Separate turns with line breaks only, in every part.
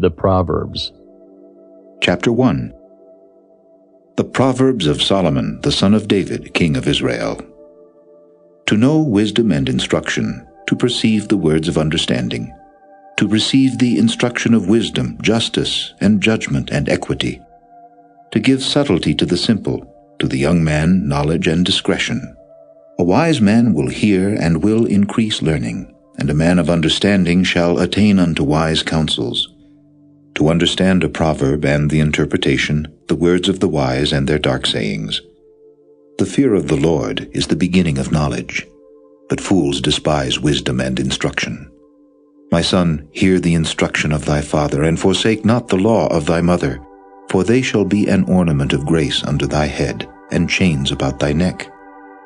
The Proverbs.
Chapter 1. The Proverbs of Solomon, the son of David, king of Israel. To know wisdom and instruction, to perceive the words of understanding, to receive the instruction of wisdom, justice, and judgment and equity, to give subtlety to the simple, to the young man knowledge and discretion. A wise man will hear and will increase learning, and a man of understanding shall attain unto wise counsels. To understand a proverb and the interpretation, the words of the wise and their dark sayings. The fear of the Lord is the beginning of knowledge, but fools despise wisdom and instruction. My son, hear the instruction of thy father, and forsake not the law of thy mother, for they shall be an ornament of grace unto thy head, and chains about thy neck.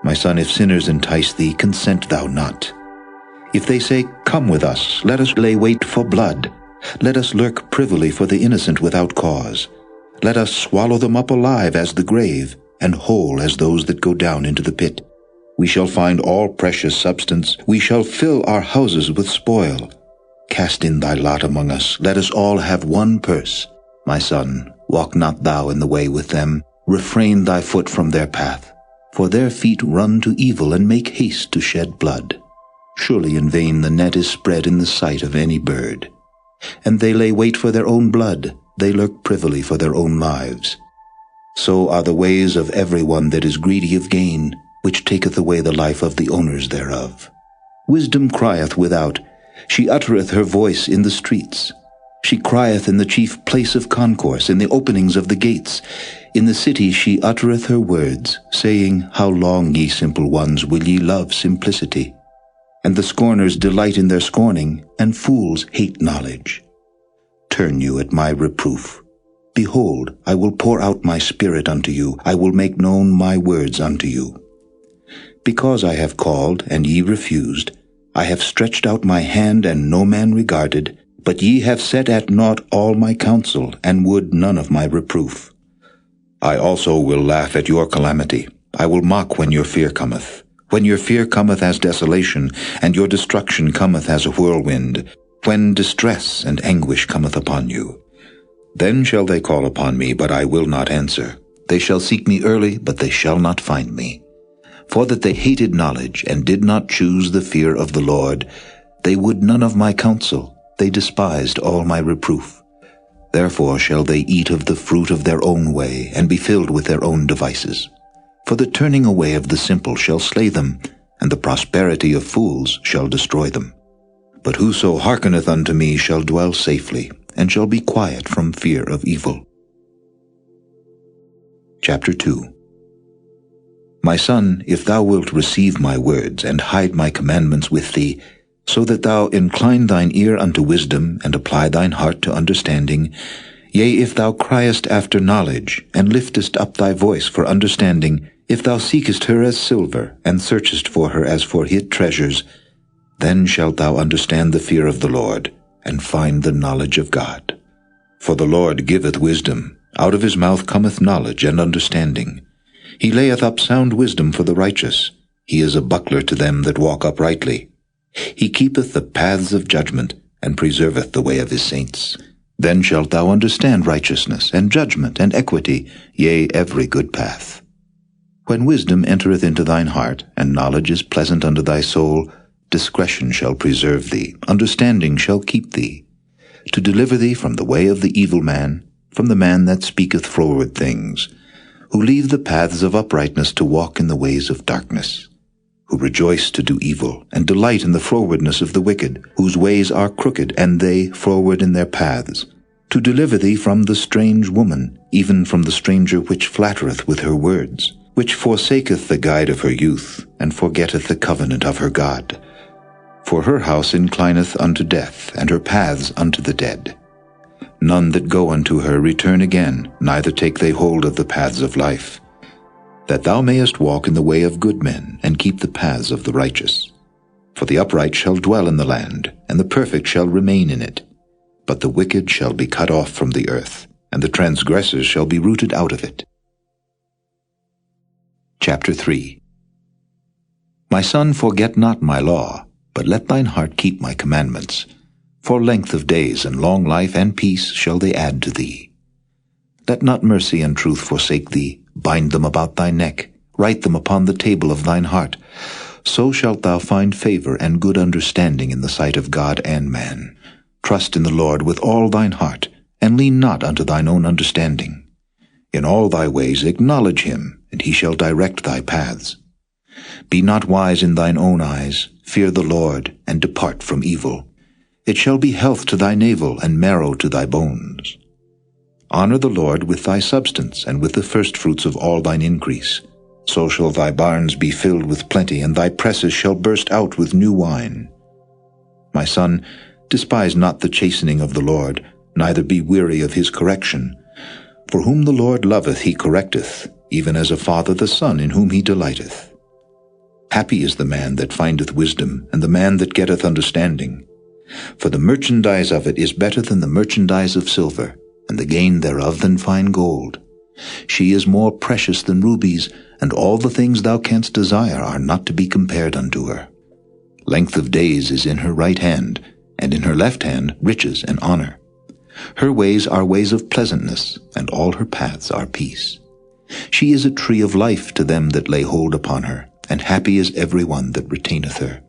My son, if sinners entice thee, consent thou not. If they say, Come with us, let us lay wait for blood. Let us lurk privily for the innocent without cause. Let us swallow them up alive as the grave, and whole as those that go down into the pit. We shall find all precious substance. We shall fill our houses with spoil. Cast in thy lot among us. Let us all have one purse. My son, walk not thou in the way with them. Refrain thy foot from their path. For their feet run to evil and make haste to shed blood. Surely in vain the net is spread in the sight of any bird. And they lay wait for their own blood, they lurk privily for their own lives. So are the ways of every one that is greedy of gain, which taketh away the life of the owners thereof. Wisdom crieth without, she uttereth her voice in the streets. She crieth in the chief place of concourse, in the openings of the gates. In the city she uttereth her words, saying, How long, ye simple ones, will ye love simplicity? And the scorners delight in their scorning, and fools hate knowledge. Turn you at my reproof. Behold, I will pour out my spirit unto you, I will make known my words unto you. Because I have called, and ye refused, I have stretched out my hand, and no man regarded, but ye have set at naught all my counsel, and would none of my reproof. I also will laugh at your calamity, I will mock when your fear cometh. When your fear cometh as desolation, and your destruction cometh as a whirlwind, when distress and anguish cometh upon you. Then shall they call upon me, but I will not answer. They shall seek me early, but they shall not find me. For that they hated knowledge, and did not choose the fear of the Lord, they would none of my counsel, they despised all my reproof. Therefore shall they eat of the fruit of their own way, and be filled with their own devices. For the turning away of the simple shall slay them, and the prosperity of fools shall destroy them. But whoso hearkeneth unto me shall dwell safely, and shall be quiet from fear of evil. Chapter 2. My son, if thou wilt receive my words, and hide my commandments with thee, so that thou incline thine ear unto wisdom, and apply thine heart to understanding, yea, if thou criest after knowledge, and liftest up thy voice for understanding, if thou seekest her as silver, and searchest for her as for hid treasures, then shalt thou understand the fear of the Lord, and find the knowledge of God. For the Lord giveth wisdom, out of his mouth cometh knowledge and understanding. He layeth up sound wisdom for the righteous. He is a buckler to them that walk uprightly. He keepeth the paths of judgment, and preserveth the way of his saints. Then shalt thou understand righteousness, and judgment, and equity, yea, every good path. When wisdom entereth into thine heart, and knowledge is pleasant unto thy soul, discretion shall preserve thee, understanding shall keep thee, to deliver thee from the way of the evil man, from the man that speaketh froward things, who leave the paths of uprightness to walk in the ways of darkness, who rejoice to do evil, and delight in the frowardness of the wicked, whose ways are crooked, and they froward in their paths, to deliver thee from the strange woman, even from the stranger which flattereth with her words, which forsaketh the guide of her youth, and forgetteth the covenant of her God. For her house inclineth unto death, and her paths unto the dead. None that go unto her return again, neither take they hold of the paths of life. That thou mayest walk in the way of good men, and keep the paths of the righteous. For the upright shall dwell in the land, and the perfect shall remain in it. But the wicked shall be cut off from the earth, and the transgressors shall be rooted out of it. Chapter 3. My son, forget not my law, but let thine heart keep my commandments. For length of days and long life and peace shall they add to thee. Let not mercy and truth forsake thee. Bind them about thy neck. Write them upon the table of thine heart. So shalt thou find favor and good understanding in the sight of God and man. Trust in the Lord with all thine heart, and lean not unto thine own understanding. In all thy ways acknowledge him, and he shall direct thy paths. Be not wise in thine own eyes. Fear the Lord, and depart from evil. It shall be health to thy navel, and marrow to thy bones. Honor the Lord with thy substance, and with the firstfruits of all thine increase. So shall thy barns be filled with plenty, and thy presses shall burst out with new wine. My son, despise not the chastening of the Lord, neither be weary of his correction. For whom the Lord loveth he correcteth, even as a father the son in whom he delighteth. Happy is the man that findeth wisdom, and the man that getteth understanding. For the merchandise of it is better than the merchandise of silver, and the gain thereof than fine gold. She is more precious than rubies, and all the things thou canst desire are not to be compared unto her. Length of days is in her right hand, and in her left hand riches and honor. Her ways are ways of pleasantness, and all her paths are peace. She is a tree of life to them that lay hold upon her, and happy is every one that retaineth her.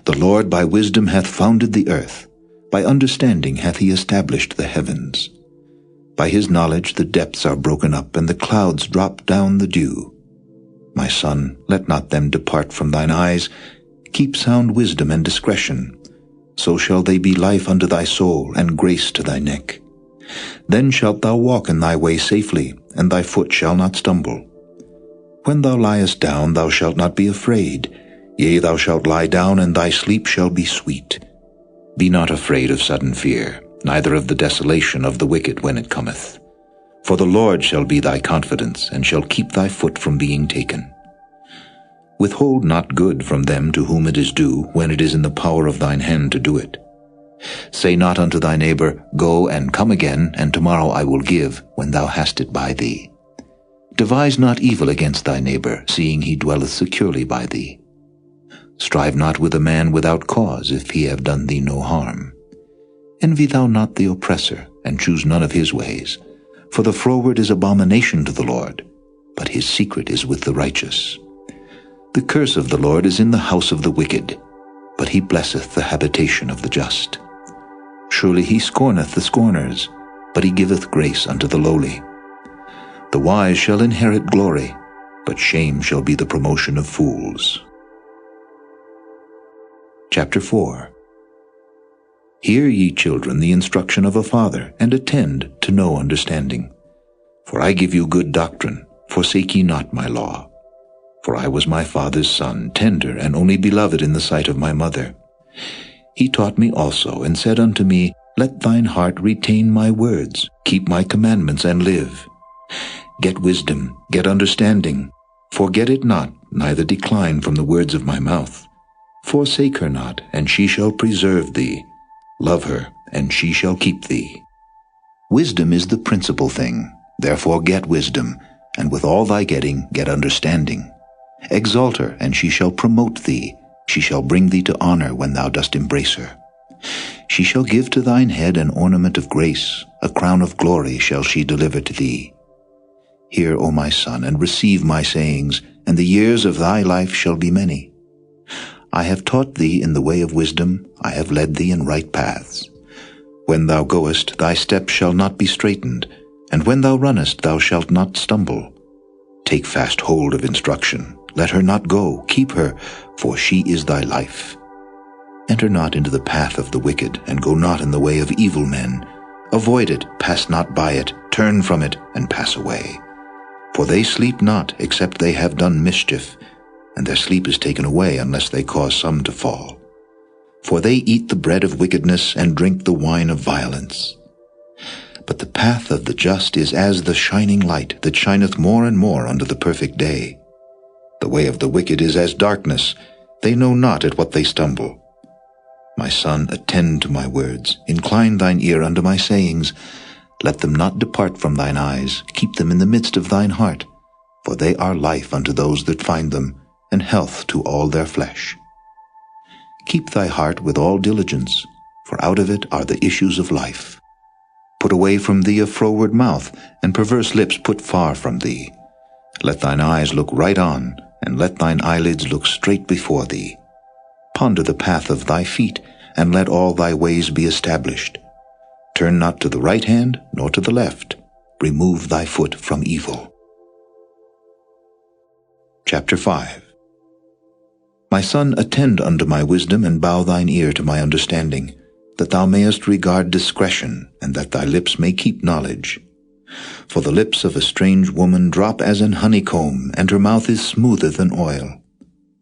The Lord by wisdom hath founded the earth, by understanding hath he established the heavens. By his knowledge the depths are broken up, and the clouds drop down the dew. My son, let not them depart from thine eyes. Keep sound wisdom and discretion. So shall they be life unto thy soul, and grace to thy neck. Then shalt thou walk in thy way safely, and thy foot shall not stumble. When thou liest down, thou shalt not be afraid. Yea, thou shalt lie down, and thy sleep shall be sweet. Be not afraid of sudden fear, neither of the desolation of the wicked when it cometh. For the Lord shall be thy confidence, and shall keep thy foot from being taken. Withhold not good from them to whom it is due, when it is in the power of thine hand to do it. Say not unto thy neighbor, Go and come again, and tomorrow I will give, when thou hast it by thee. Devise not evil against thy neighbor, seeing he dwelleth securely by thee. Strive not with a man without cause, if he have done thee no harm. Envy thou not the oppressor, and choose none of his ways. For the froward is abomination to the Lord, but his secret is with the righteous. The curse of the Lord is in the house of the wicked, but he blesseth the habitation of the just. Surely he scorneth the scorners, but he giveth grace unto the lowly. The wise shall inherit glory, but shame shall be the promotion of fools. Chapter 4. Hear, ye children, the instruction of a father, and attend to know understanding. For I give you good doctrine, forsake ye not my law. For I was my father's son, tender and only beloved in the sight of my mother. He taught me also, and said unto me, Let thine heart retain my words, keep my commandments, and live. Get wisdom, get understanding. Forget it not, neither decline from the words of my mouth. Forsake her not, and she shall preserve thee. Love her, and she shall keep thee. Wisdom is the principal thing. Therefore get wisdom, and with all thy getting, get understanding. Exalt her, and she shall promote thee. She shall bring thee to honor when thou dost embrace her. She shall give to thine head an ornament of grace. A crown of glory shall she deliver to thee. Hear, O my son, and receive my sayings, and the years of thy life shall be many. I have taught thee in the way of wisdom, I have led thee in right paths. When thou goest, thy steps shall not be straitened, and when thou runnest, thou shalt not stumble. Take fast hold of instruction. Let her not go, keep her, for she is thy life. Enter not into the path of the wicked, and go not in the way of evil men. Avoid it, pass not by it, turn from it, and pass away. For they sleep not, except they have done mischief, and their sleep is taken away unless they cause some to fall. For they eat the bread of wickedness, and drink the wine of violence. But the path of the just is as the shining light, that shineth more and more unto the perfect day. The way of the wicked is as darkness, they know not at what they stumble. My son, attend to my words, incline thine ear unto my sayings. Let them not depart from thine eyes, keep them in the midst of thine heart, for they are life unto those that find them, and health to all their flesh. Keep thy heart with all diligence, for out of it are the issues of life. Put away from thee a froward mouth, and perverse lips put far from thee. Let thine eyes look right on, and let thine eyelids look straight before thee. Ponder the path of thy feet, and let all thy ways be established. Turn not to the right hand, nor to the left. Remove thy foot from evil. Chapter 5. My son, attend unto my wisdom, and bow thine ear to my understanding, that thou mayest regard discretion, and that thy lips may keep knowledge. For the lips of a strange woman drop as an honeycomb, and her mouth is smoother than oil.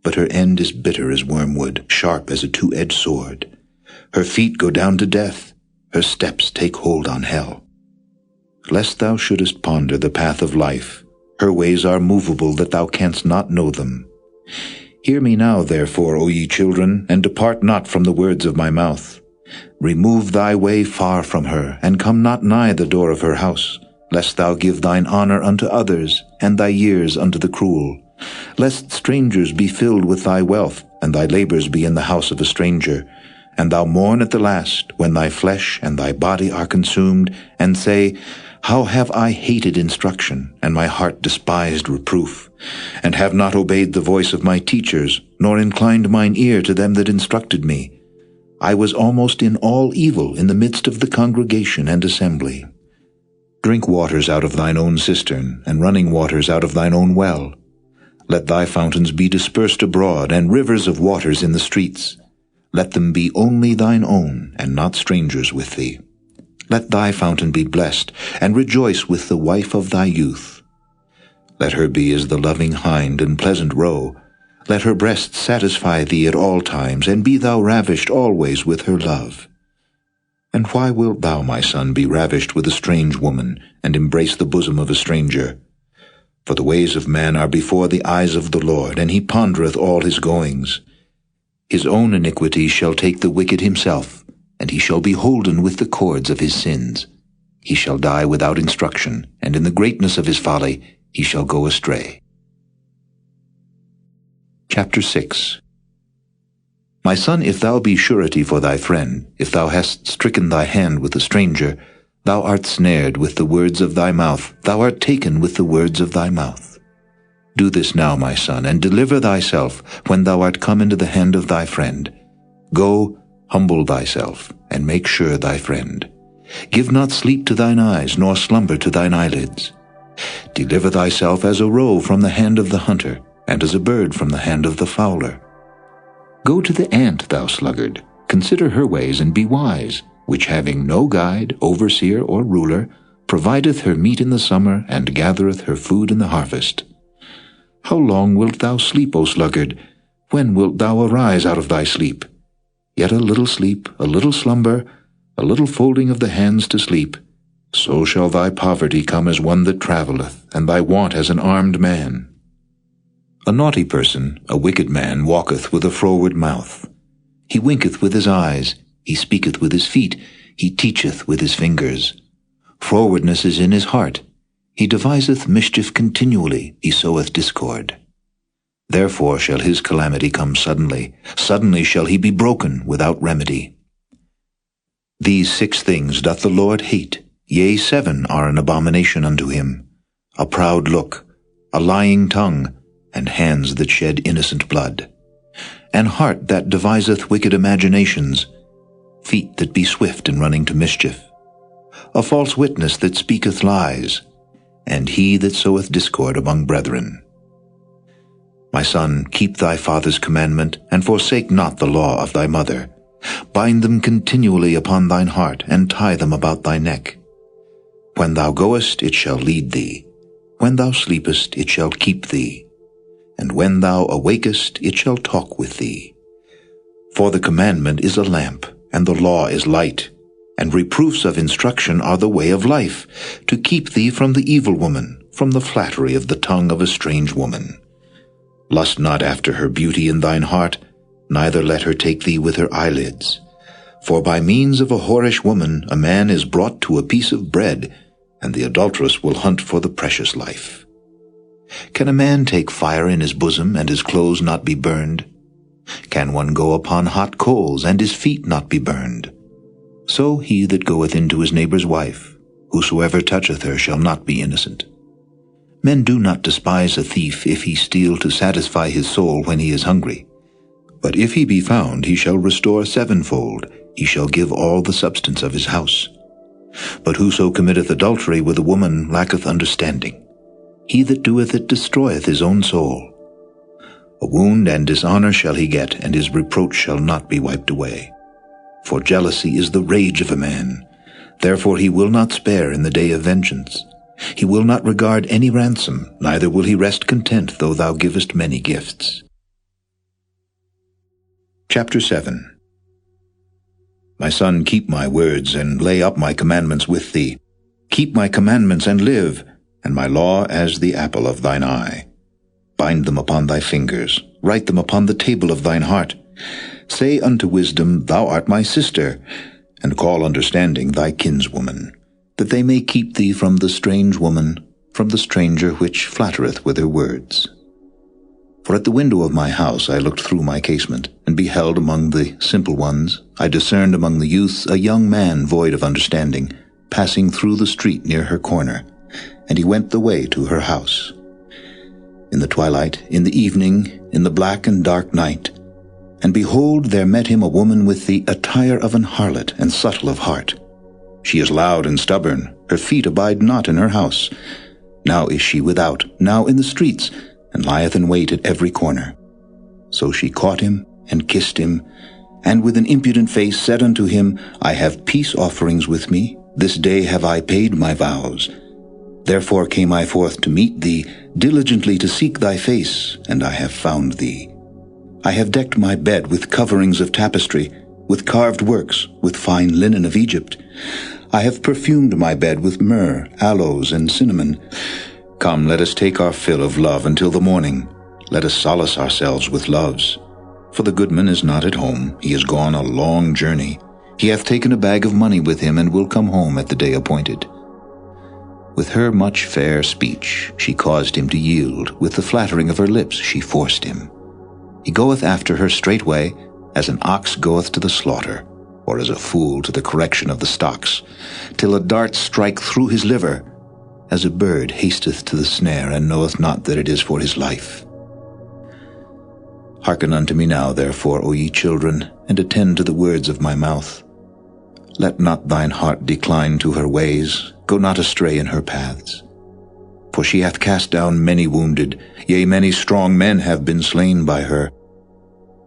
But her end is bitter as wormwood, sharp as a two-edged sword. Her feet go down to death, her steps take hold on hell. Lest thou shouldest ponder the path of life, her ways are movable that thou canst not know them. Hear me now, therefore, O ye children, and depart not from the words of my mouth. Remove thy way far from her, and come not nigh the door of her house, lest thou give thine honor unto others, and thy years unto the cruel. Lest strangers be filled with thy wealth, and thy labors be in the house of a stranger, and thou mourn at the last, when thy flesh and thy body are consumed, and say, How have I hated instruction, and my heart despised reproof, and have not obeyed the voice of my teachers, nor inclined mine ear to them that instructed me. I was almost in all evil in the midst of the congregation and assembly. Drink waters out of thine own cistern, and running waters out of thine own well. Let thy fountains be dispersed abroad, and rivers of waters in the streets. Let them be only thine own, and not strangers with thee. Let thy fountain be blessed, and rejoice with the wife of thy youth. Let her be as the loving hind and pleasant roe. Let her breast satisfy thee at all times, and be thou ravished always with her love. And why wilt thou, my son, be ravished with a strange woman, and embrace the bosom of a stranger? For the ways of man are before the eyes of the Lord, and he pondereth all his goings. His own iniquity shall take the wicked himself, and he shall be holden with the cords of his sins. He shall die without instruction, and in the greatness of his folly he shall go astray. Chapter 6. My son, if thou be surety for thy friend, if thou hast stricken thy hand with a stranger, thou art snared with the words of thy mouth, thou art taken with the words of thy mouth. Do this now, my son, and deliver thyself when thou art come into the hand of thy friend. Go, humble thyself, and make sure thy friend. Give not sleep to thine eyes, nor slumber to thine eyelids. Deliver thyself as a roe from the hand of the hunter, and as a bird from the hand of the fowler. Go to the ant, thou sluggard, consider her ways, and be wise, which having no guide, overseer, or ruler, provideth her meat in the summer, and gathereth her food in the harvest. How long wilt thou sleep, O sluggard? When wilt thou arise out of thy sleep? Yet a little sleep, a little slumber, a little folding of the hands to sleep, so shall thy poverty come as one that travelleth, and thy want as an armed man. A naughty person, a wicked man, walketh with a froward mouth. He winketh with his eyes, he speaketh with his feet, he teacheth with his fingers. Frowardness is in his heart. He deviseth mischief continually, he soweth discord. Therefore shall his calamity come suddenly, suddenly shall he be broken without remedy. These 6 things doth the Lord hate, yea, 7 are an abomination unto him: a proud look, a lying tongue, and hands that shed innocent blood, an heart that deviseth wicked imaginations, feet that be swift in running to mischief, a false witness that speaketh lies, and he that soweth discord among brethren. My son, keep thy father's commandment, and forsake not the law of thy mother. Bind them continually upon thine heart, and tie them about thy neck. When thou goest, it shall lead thee. When thou sleepest, it shall keep thee. And when thou awakest, it shall talk with thee. For the commandment is a lamp, and the law is light, and reproofs of instruction are the way of life, to keep thee from the evil woman, from the flattery of the tongue of a strange woman. Lust not after her beauty in thine heart, neither let her take thee with her eyelids. For by means of a whorish woman a man is brought to a piece of bread, and the adulteress will hunt for the precious life. Can a man take fire in his bosom, and his clothes not be burned? Can one go upon hot coals, and his feet not be burned? So he that goeth into his neighbour's wife, whosoever toucheth her shall not be innocent. Men do not despise a thief if he steal to satisfy his soul when he is hungry. But if he be found, he shall restore sevenfold, he shall give all the substance of his house. But whoso committeth adultery with a woman lacketh understanding. He that doeth it destroyeth his own soul. A wound and dishonour shall he get, and his reproach shall not be wiped away. For jealousy is the rage of a man. Therefore he will not spare in the day of vengeance. He will not regard any ransom, neither will he rest content though thou givest many gifts. Chapter 7. My son, keep my words, and lay up my commandments with thee. Keep my commandments and live, and my law as the apple of thine eye. Bind them upon thy fingers, write them upon the table of thine heart. Say unto wisdom, Thou art my sister, and call understanding thy kinswoman, that they may keep thee from the strange woman, from the stranger which flattereth with her words. For at the window of my house I looked through my casement, and beheld among the simple ones, I discerned among the youths a young man void of understanding, passing through the street near her corner, and he went the way to her house. In the twilight, in the evening, in the black and dark night, and behold, there met him a woman with the attire of an harlot and subtle of heart. She is loud and stubborn, her feet abide not in her house. Now is she without, now in the streets, and lieth in wait at every corner. So she caught him, and kissed him, and with an impudent face said unto him, I have peace offerings with me, this day have I paid my vows. Therefore came I forth to meet thee, diligently to seek thy face, and I have found thee. I have decked my bed with coverings of tapestry, with carved works, with fine linen of Egypt. I have perfumed my bed with myrrh, aloes, and cinnamon. Come, let us take our fill of love until the morning. Let us solace ourselves with loves. For the goodman is not at home, he is gone a long journey. He hath taken a bag of money with him, and will come home at the day appointed. With her much fair speech she caused him to yield, with the flattering of her lips she forced him. He goeth after her straightway, as an ox goeth to the slaughter, or as a fool to the correction of the stocks, till a dart strike through his liver, as a bird hasteth to the snare, and knoweth not that it is for his life. Hearken unto me now, therefore, O ye children, and attend to the words of my mouth. Let not thine heart decline to her ways, go not astray in her paths. For she hath cast down many wounded, yea, many strong men have been slain by her.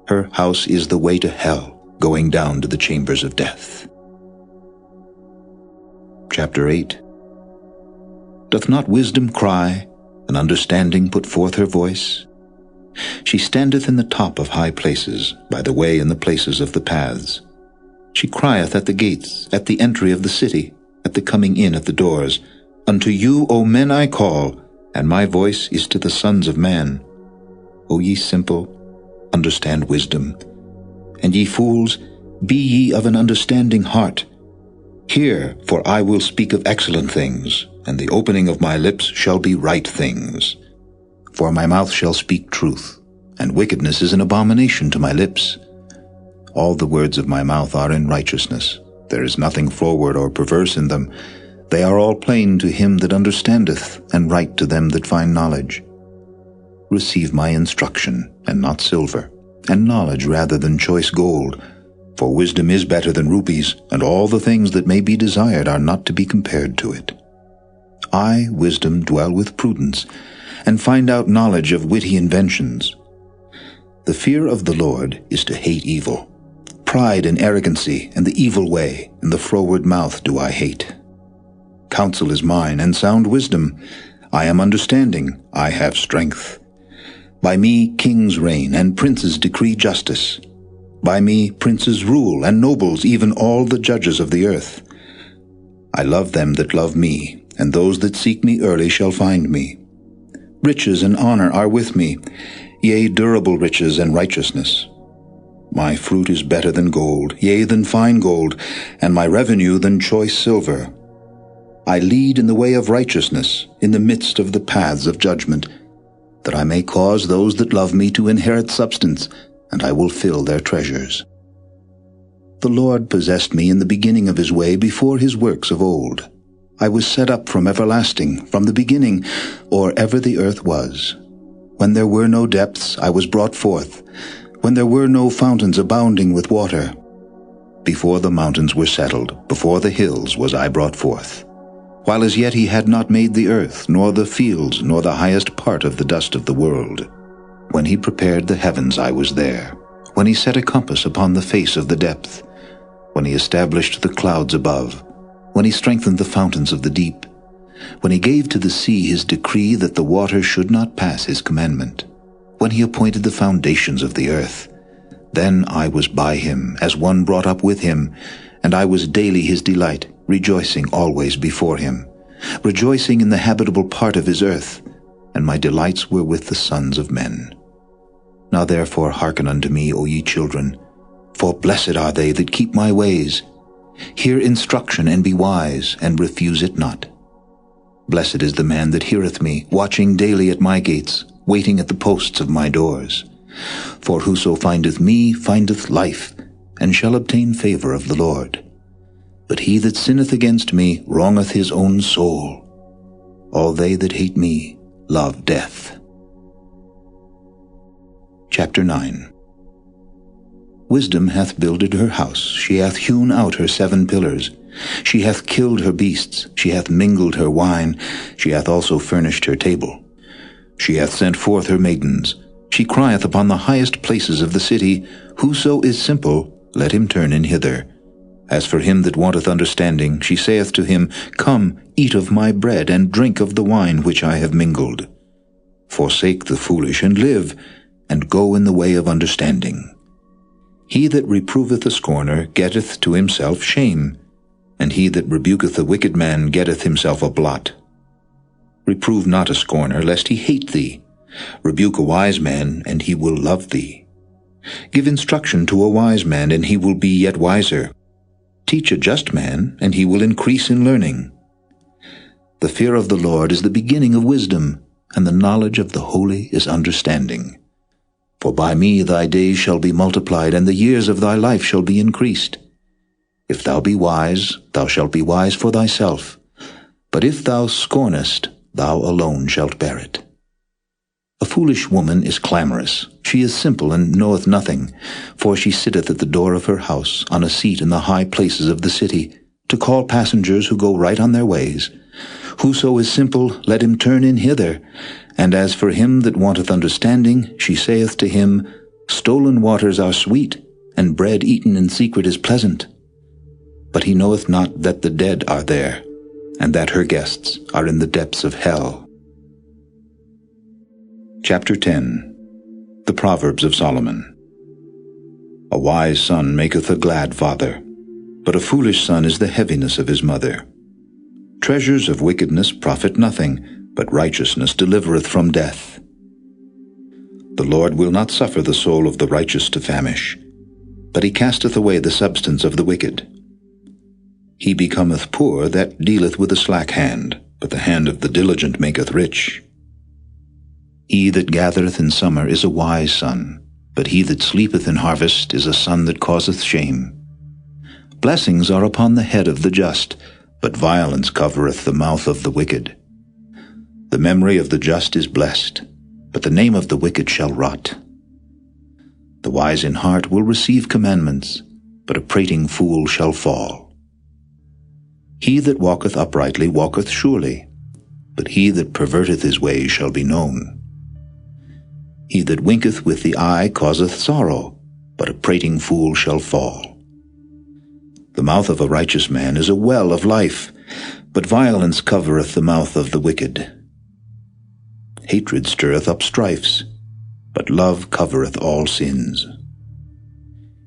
Her house is the way to hell, going down to the chambers of death. Chapter 8. Doth not wisdom cry, and understanding put forth her voice? She standeth in the top of high places, by the way in the places of the paths. She crieth at the gates, at the entry of the city, at the coming in at the doors. Unto you, O men, I call, and my voice is to the sons of man. O ye simple, understand wisdom. And ye fools, be ye of an understanding heart. Hear, for I will speak of excellent things, and the opening of my lips shall be right things. For my mouth shall speak truth, and wickedness is an abomination to my lips. All the words of my mouth are in righteousness. There is nothing froward or perverse in them. They are all plain to him that understandeth, and right to them that find knowledge. Receive my instruction, and not silver, and knowledge rather than choice gold. For wisdom is better than rubies, and all the things that may be desired are not to be compared to it. I, wisdom, dwell with prudence, and find out knowledge of witty inventions. The fear of the Lord is to hate evil. Pride and arrogancy, and the evil way, and the froward mouth do I hate. Counsel is mine, and sound wisdom. I am understanding, I have strength. By me kings reign, and princes decree justice. By me princes rule, and nobles, even all the judges of the earth. I love them that love me, and those that seek me early shall find me. Riches and honor are with me, yea, durable riches and righteousness. My fruit is better than gold, yea, than fine gold, and my revenue than choice silver. I lead in the way of righteousness, in the midst of the paths of judgment, that I may cause those that love me to inherit substance, and I will fill their treasures. The Lord possessed me in the beginning of his way before his works of old. I was set up from everlasting, from the beginning, or ever the earth was. When there were no depths, I was brought forth, when there were no fountains abounding with water. Before the mountains were settled, before the hills was I brought forth. While as yet he had not made the earth, nor the fields, nor the highest part of the dust of the world. When he prepared the heavens, I was there. When he set a compass upon the face of the depth. When he established the clouds above. When he strengthened the fountains of the deep. When he gave to the sea his decree that the waters should not pass his commandment. When he appointed the foundations of the earth. Then I was by him, as one brought up with him, and I was daily his delight, rejoicing always before him, rejoicing in the habitable part of his earth, and my delights were with the sons of men. Now therefore hearken unto me, O ye children, for blessed are they that keep my ways. Hear instruction and be wise, and refuse it not. Blessed is the man that heareth me, watching daily at my gates, waiting at the posts of my doors. For whoso findeth me findeth life, and shall obtain favor of the Lord. But he that sinneth against me wrongeth his own soul. All they that hate me love death. Chapter 9. Wisdom hath builded her house, she hath hewn out her 7 pillars. She hath killed her beasts, she hath mingled her wine, she hath also furnished her table. She hath sent forth her maidens, she crieth upon the highest places of the city, Whoso is simple, let him turn in hither. As for him that wanteth understanding, she saith to him, Come, eat of my bread, and drink of the wine which I have mingled. Forsake the foolish, and live, and go in the way of understanding. He that reproveth a scorner getteth to himself shame, and he that rebuketh a wicked man getteth himself a blot. Reprove not a scorner, lest he hate thee. Rebuke a wise man, and he will love thee. Give instruction to a wise man, and he will be yet wiser. Teach a just man, and he will increase in learning. The fear of the Lord is the beginning of wisdom, and the knowledge of the holy is understanding. For by me thy days shall be multiplied, and the years of thy life shall be increased. If thou be wise, thou shalt be wise for thyself. But if thou scornest, thou alone shalt bear it. A foolish woman is clamorous. She is simple and knoweth nothing, for she sitteth at the door of her house, on a seat in the high places of the city, to call passengers who go right on their ways. Whoso is simple, let him turn in hither. And as for him that wanteth understanding, she saith to him, Stolen waters are sweet, and bread eaten in secret is pleasant. But he knoweth not that the dead are there, and that her guests are in the depths of hell. Chapter 10. The Proverbs of Solomon. A wise son maketh a glad father, but a foolish son is the heaviness of his mother. Treasures of wickedness profit nothing, but righteousness delivereth from death. The Lord will not suffer the soul of the righteous to famish, but he casteth away the substance of the wicked. He becometh poor that dealeth with a slack hand, but the hand of the diligent maketh rich. He that gathereth in summer is a wise son, but he that sleepeth in harvest is a son that causeth shame. Blessings are upon the head of the just, but violence covereth the mouth of the wicked. The memory of the just is blessed, but the name of the wicked shall rot. The wise in heart will receive commandments, but a prating fool shall fall. He that walketh uprightly walketh surely, but he that perverteth his ways shall be known. He that winketh with the eye causeth sorrow, but a prating fool shall fall. The mouth of a righteous man is a well of life, but violence covereth the mouth of the wicked. Hatred stirreth up strifes, but love covereth all sins.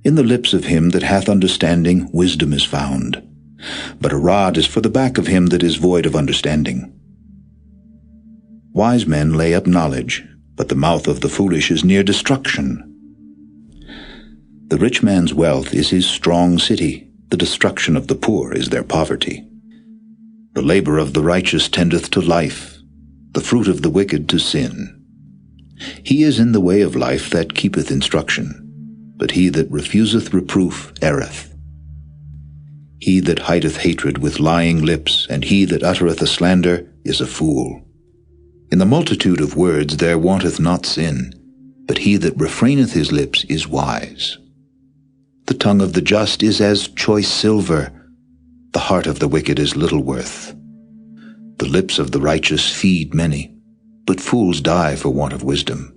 In the lips of him that hath understanding wisdom is found, but a rod is for the back of him that is void of understanding. Wise men lay up knowledge, but the mouth of the foolish is near destruction. The rich man's wealth is his strong city, the destruction of the poor is their poverty. The labor of the righteous tendeth to life, the fruit of the wicked to sin. He is in the way of life that keepeth instruction, but he that refuseth reproof erreth. He that hideth hatred with lying lips, and he that uttereth a slander, is a fool. In the multitude of words there wanteth not sin, but he that refraineth his lips is wise. The tongue of the just is as choice silver, the heart of the wicked is little worth. The lips of the righteous feed many, but fools die for want of wisdom.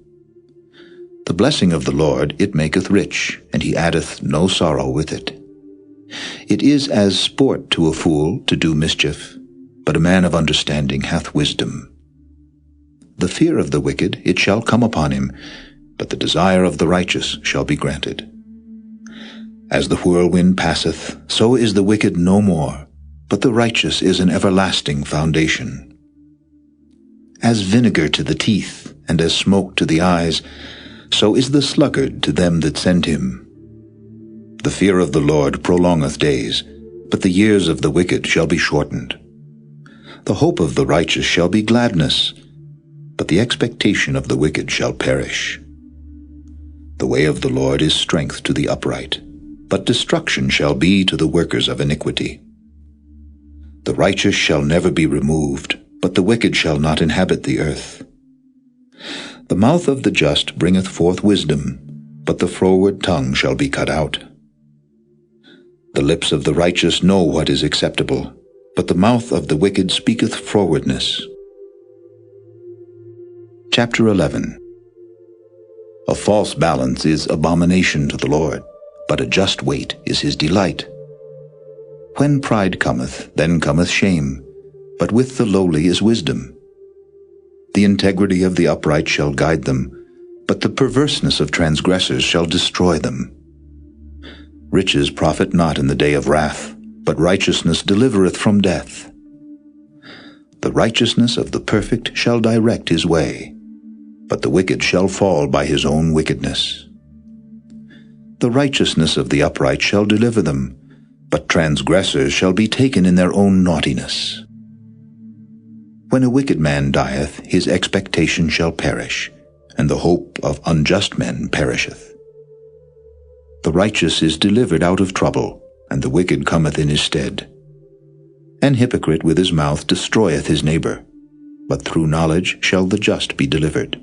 The blessing of the Lord it maketh rich, and he addeth no sorrow with it. It is as sport to a fool to do mischief, but a man of understanding hath wisdom. The fear of the wicked it shall come upon him, but the desire of the righteous shall be granted. As the whirlwind passeth, so is the wicked no more, but the righteous is an everlasting foundation. As vinegar to the teeth, and as smoke to the eyes, so is the sluggard to them that send him. The fear of the Lord prolongeth days, but the years of the wicked shall be shortened. The hope of the righteous shall be gladness, but the expectation of the wicked shall perish. The way of the Lord is strength to the upright, but destruction shall be to the workers of iniquity. The righteous shall never be removed, but the wicked shall not inhabit the earth. The mouth of the just bringeth forth wisdom, but the froward tongue shall be cut out. The lips of the righteous know what is acceptable, but the mouth of the wicked speaketh frowardness. Chapter 11. A false balance is abomination to the Lord, but a just weight is his delight. When pride cometh, then cometh shame, but with the lowly is wisdom. The integrity of the upright shall guide them, but the perverseness of transgressors shall destroy them. Riches profit not in the day of wrath, but righteousness delivereth from death. The righteousness of the perfect shall direct his way, but the wicked shall fall by his own wickedness. The righteousness of the upright shall deliver them, but transgressors shall be taken in their own naughtiness. When a wicked man dieth, his expectation shall perish, and the hope of unjust men perisheth. The righteous is delivered out of trouble, and the wicked cometh in his stead. An hypocrite with his mouth destroyeth his neighbor, but through knowledge shall the just be delivered.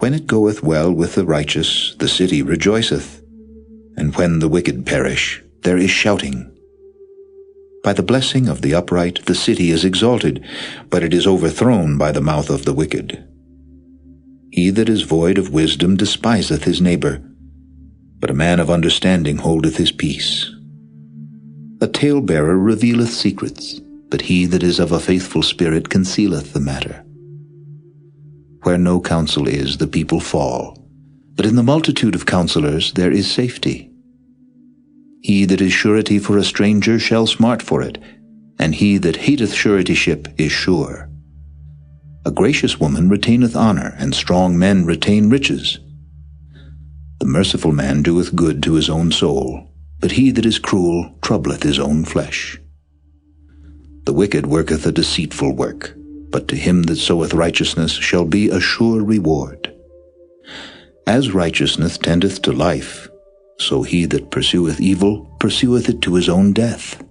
When it goeth well with the righteous, the city rejoiceth, and when the wicked perish, there is shouting. By the blessing of the upright the city is exalted, but it is overthrown by the mouth of the wicked. He that is void of wisdom despiseth his neighbor, but a man of understanding holdeth his peace. A talebearer revealeth secrets, but he that is of a faithful spirit concealeth the matter. Where no counsel is, the people fall, but in the multitude of counselors there is safety. He that is surety for a stranger shall smart for it, and he that hateth suretyship is sure. A gracious woman retaineth honor, and strong men retain riches. The merciful man doeth good to his own soul, but he that is cruel troubleth his own flesh. The wicked worketh a deceitful work, but to him that soweth righteousness shall be a sure reward. As righteousness tendeth to life, so he that pursueth evil pursueth it to his own death.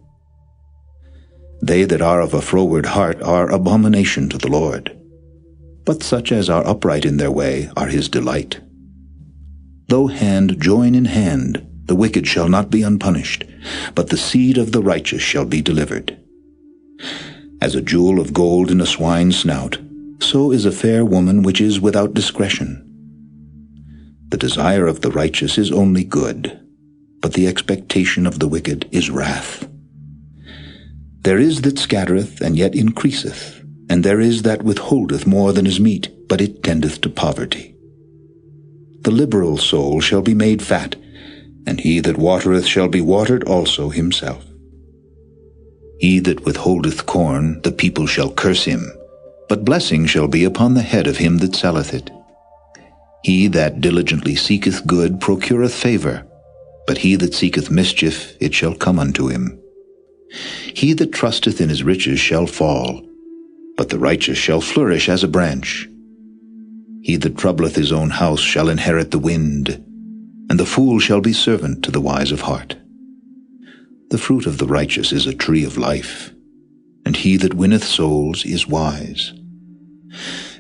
They that are of a froward heart are abomination to the Lord, but such as are upright in their way are his delight. Though hand join in hand, the wicked shall not be unpunished, but the seed of the righteous shall be delivered. As a jewel of gold in a swine's snout, so is a fair woman which is without discretion. The desire of the righteous is only good, but the expectation of the wicked is wrath. There is that scattereth, and yet increaseth, and there is that withholdeth more than is meet, but it tendeth to poverty. The liberal soul shall be made fat, and he that watereth shall be watered also himself. He that withholdeth corn, the people shall curse him, but blessing shall be upon the head of him that selleth it. He that diligently seeketh good procureth favor, but he that seeketh mischief, it shall come unto him. He that trusteth in his riches shall fall, but the righteous shall flourish as a branch. He that troubleth his own house shall inherit the wind, and the fool shall be servant to the wise of heart. The fruit of the righteous is a tree of life, and he that winneth souls is wise.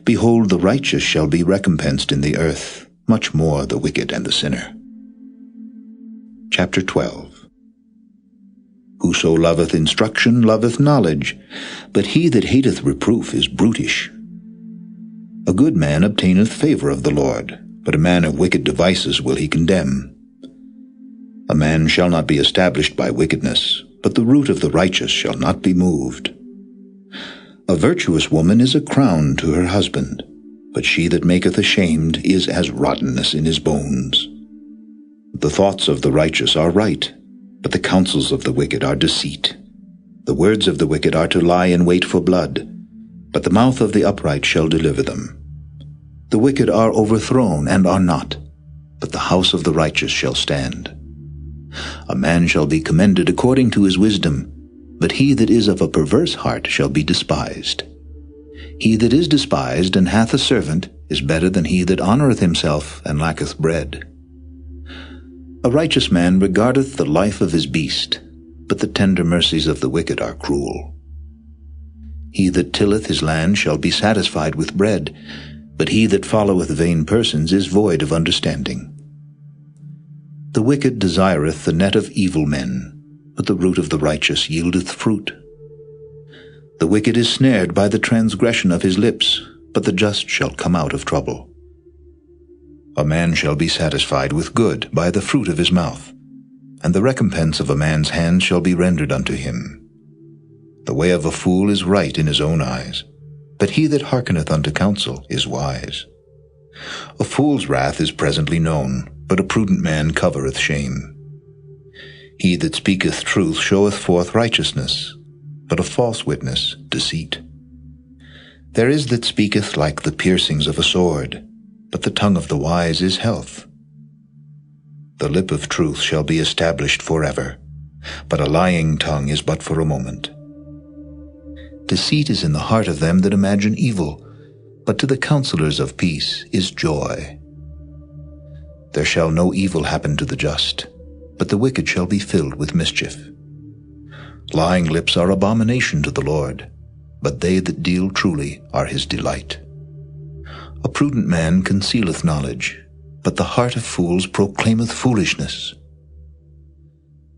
Behold, the righteous shall be recompensed in the earth, much more the wicked and the sinner. Chapter 12. Whoso loveth instruction loveth knowledge, but he that hateth reproof is brutish. A good man obtaineth favor of the Lord, but a man of wicked devices will he condemn. A man shall not be established by wickedness, but the root of the righteous shall not be moved. A virtuous woman is a crown to her husband, but she that maketh ashamed is as rottenness in his bones. The thoughts of the righteous are right, but the counsels of the wicked are deceit. The words of the wicked are to lie in wait for blood, but the mouth of the upright shall deliver them. The wicked are overthrown and are not, but the house of the righteous shall stand. A man shall be commended according to his wisdom, but he that is of a perverse heart shall be despised. He that is despised and hath a servant is better than he that honoureth himself and lacketh bread. A righteous man regardeth the life of his beast, but the tender mercies of the wicked are cruel. He that tilleth his land shall be satisfied with bread, but he that followeth vain persons is void of understanding. The wicked desireth the net of evil men, but the root of the righteous yieldeth fruit. The wicked is snared by the transgression of his lips, but the just shall come out of trouble. A man shall be satisfied with good by the fruit of his mouth, and the recompense of a man's hand shall be rendered unto him. The way of a fool is right in his own eyes, but he that hearkeneth unto counsel is wise. A fool's wrath is presently known, but a prudent man covereth shame. He that speaketh truth showeth forth righteousness, but a false witness deceit. There is that speaketh like the piercings of a sword, but the tongue of the wise is health. The lip of truth shall be established forever, but a lying tongue is but for a moment. Deceit is in the heart of them that imagine evil, but to the counselors of peace is joy. There shall no evil happen to the just, but the wicked shall be filled with mischief. Lying lips are abomination to the Lord, but they that deal truly are his delight. A prudent man concealeth knowledge, but the heart of fools proclaimeth foolishness.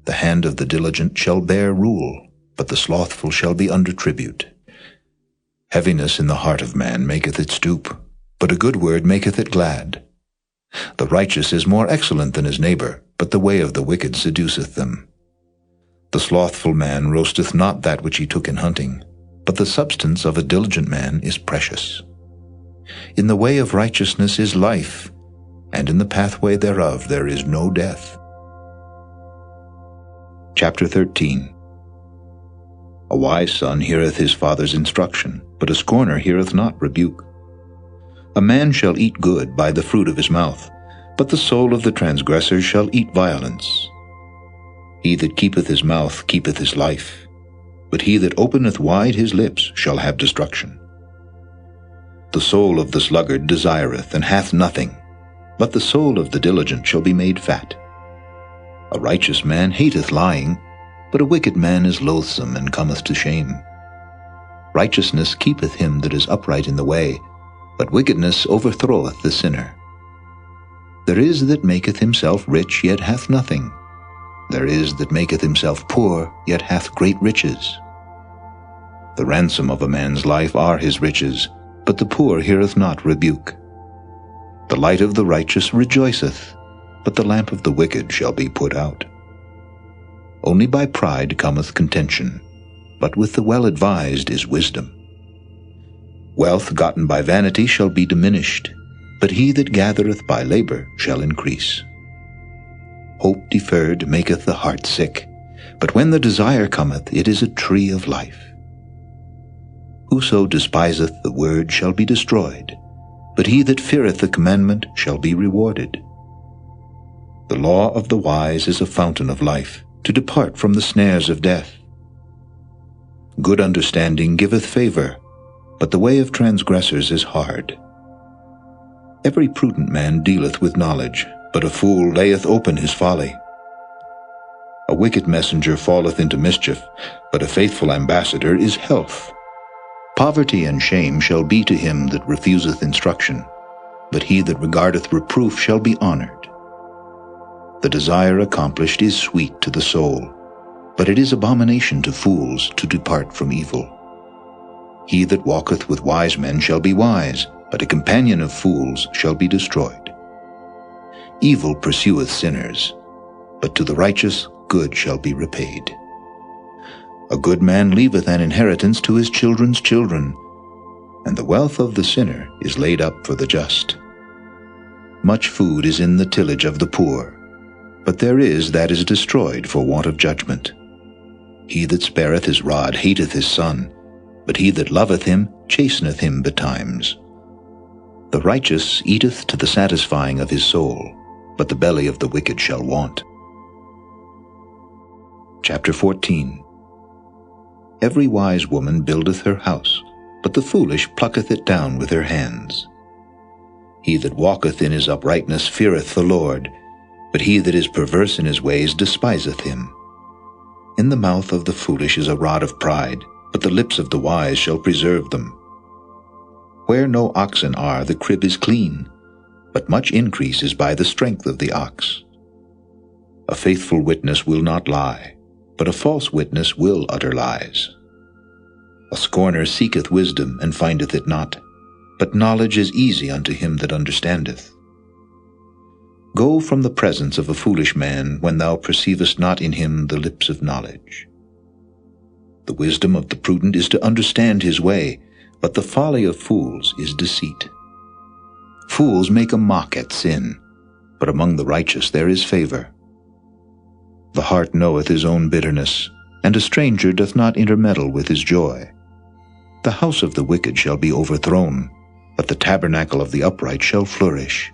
The hand of the diligent shall bear rule, but the slothful shall be under tribute. Heaviness in the heart of man maketh it stoop, but a good word maketh it glad. The righteous is more excellent than his neighbor, but the way of the wicked seduceth them. The slothful man roasteth not that which he took in hunting, but the substance of a diligent man is precious. In the way of righteousness is life, and in the pathway thereof there is no death. Chapter 13. A wise son heareth his father's instruction, but a scorner heareth not rebuke. A man shall eat good by the fruit of his mouth, but the soul of the transgressor shall eat violence. He that keepeth his mouth keepeth his life, but he that openeth wide his lips shall have destruction. The soul of the sluggard desireth and hath nothing, but the soul of the diligent shall be made fat. A righteous man hateth lying, but a wicked man is loathsome and cometh to shame. Righteousness keepeth him that is upright in the way, but wickedness overthroweth the sinner. There is that maketh himself rich, yet hath nothing. There is that maketh himself poor, yet hath great riches. The ransom of a man's life are his riches, but the poor heareth not rebuke. The light of the righteous rejoiceth, but the lamp of the wicked shall be put out. Only by pride cometh contention, but with the well-advised is wisdom. Wealth gotten by vanity shall be diminished, but he that gathereth by labor shall increase. Hope deferred maketh the heart sick, but when the desire cometh, it is a tree of life. Whoso despiseth the word shall be destroyed, but he that feareth the commandment shall be rewarded. The law of the wise is a fountain of life, to depart from the snares of death. Good understanding giveth favor, but the way of transgressors is hard. Every prudent man dealeth with knowledge, but a fool layeth open his folly. A wicked messenger falleth into mischief, but a faithful ambassador is health. Poverty and shame shall be to him that refuseth instruction, but he that regardeth reproof shall be honored. The desire accomplished is sweet to the soul, but it is abomination to fools to depart from evil. He that walketh with wise men shall be wise, but a companion of fools shall be destroyed. Evil pursueth sinners, but to the righteous good shall be repaid. A good man leaveth an inheritance to his children's children, and the wealth of the sinner is laid up for the just. Much food is in the tillage of the poor, but there is that is destroyed for want of judgment. He that spareth his rod hateth his son, but he that loveth him chasteneth him betimes. The righteous eateth to the satisfying of his soul, but the belly of the wicked shall want. Chapter 14. Every wise woman buildeth her house, but the foolish plucketh it down with her hands. He that walketh in his uprightness feareth the Lord, but he that is perverse in his ways despiseth him. In the mouth of the foolish is a rod of pride, but the lips of the wise shall preserve them. Where no oxen are, the crib is clean, but much increase is by the strength of the ox. A faithful witness will not lie, but a false witness will utter lies. A scorner seeketh wisdom, and findeth it not, but knowledge is easy unto him that understandeth. Go from the presence of a foolish man, when thou perceivest not in him the lips of knowledge. The wisdom of the prudent is to understand his way, but the folly of fools is deceit. Fools make a mock at sin, but among the righteous there is favor. The heart knoweth his own bitterness, and a stranger doth not intermeddle with his joy. The house of the wicked shall be overthrown, but the tabernacle of the upright shall flourish.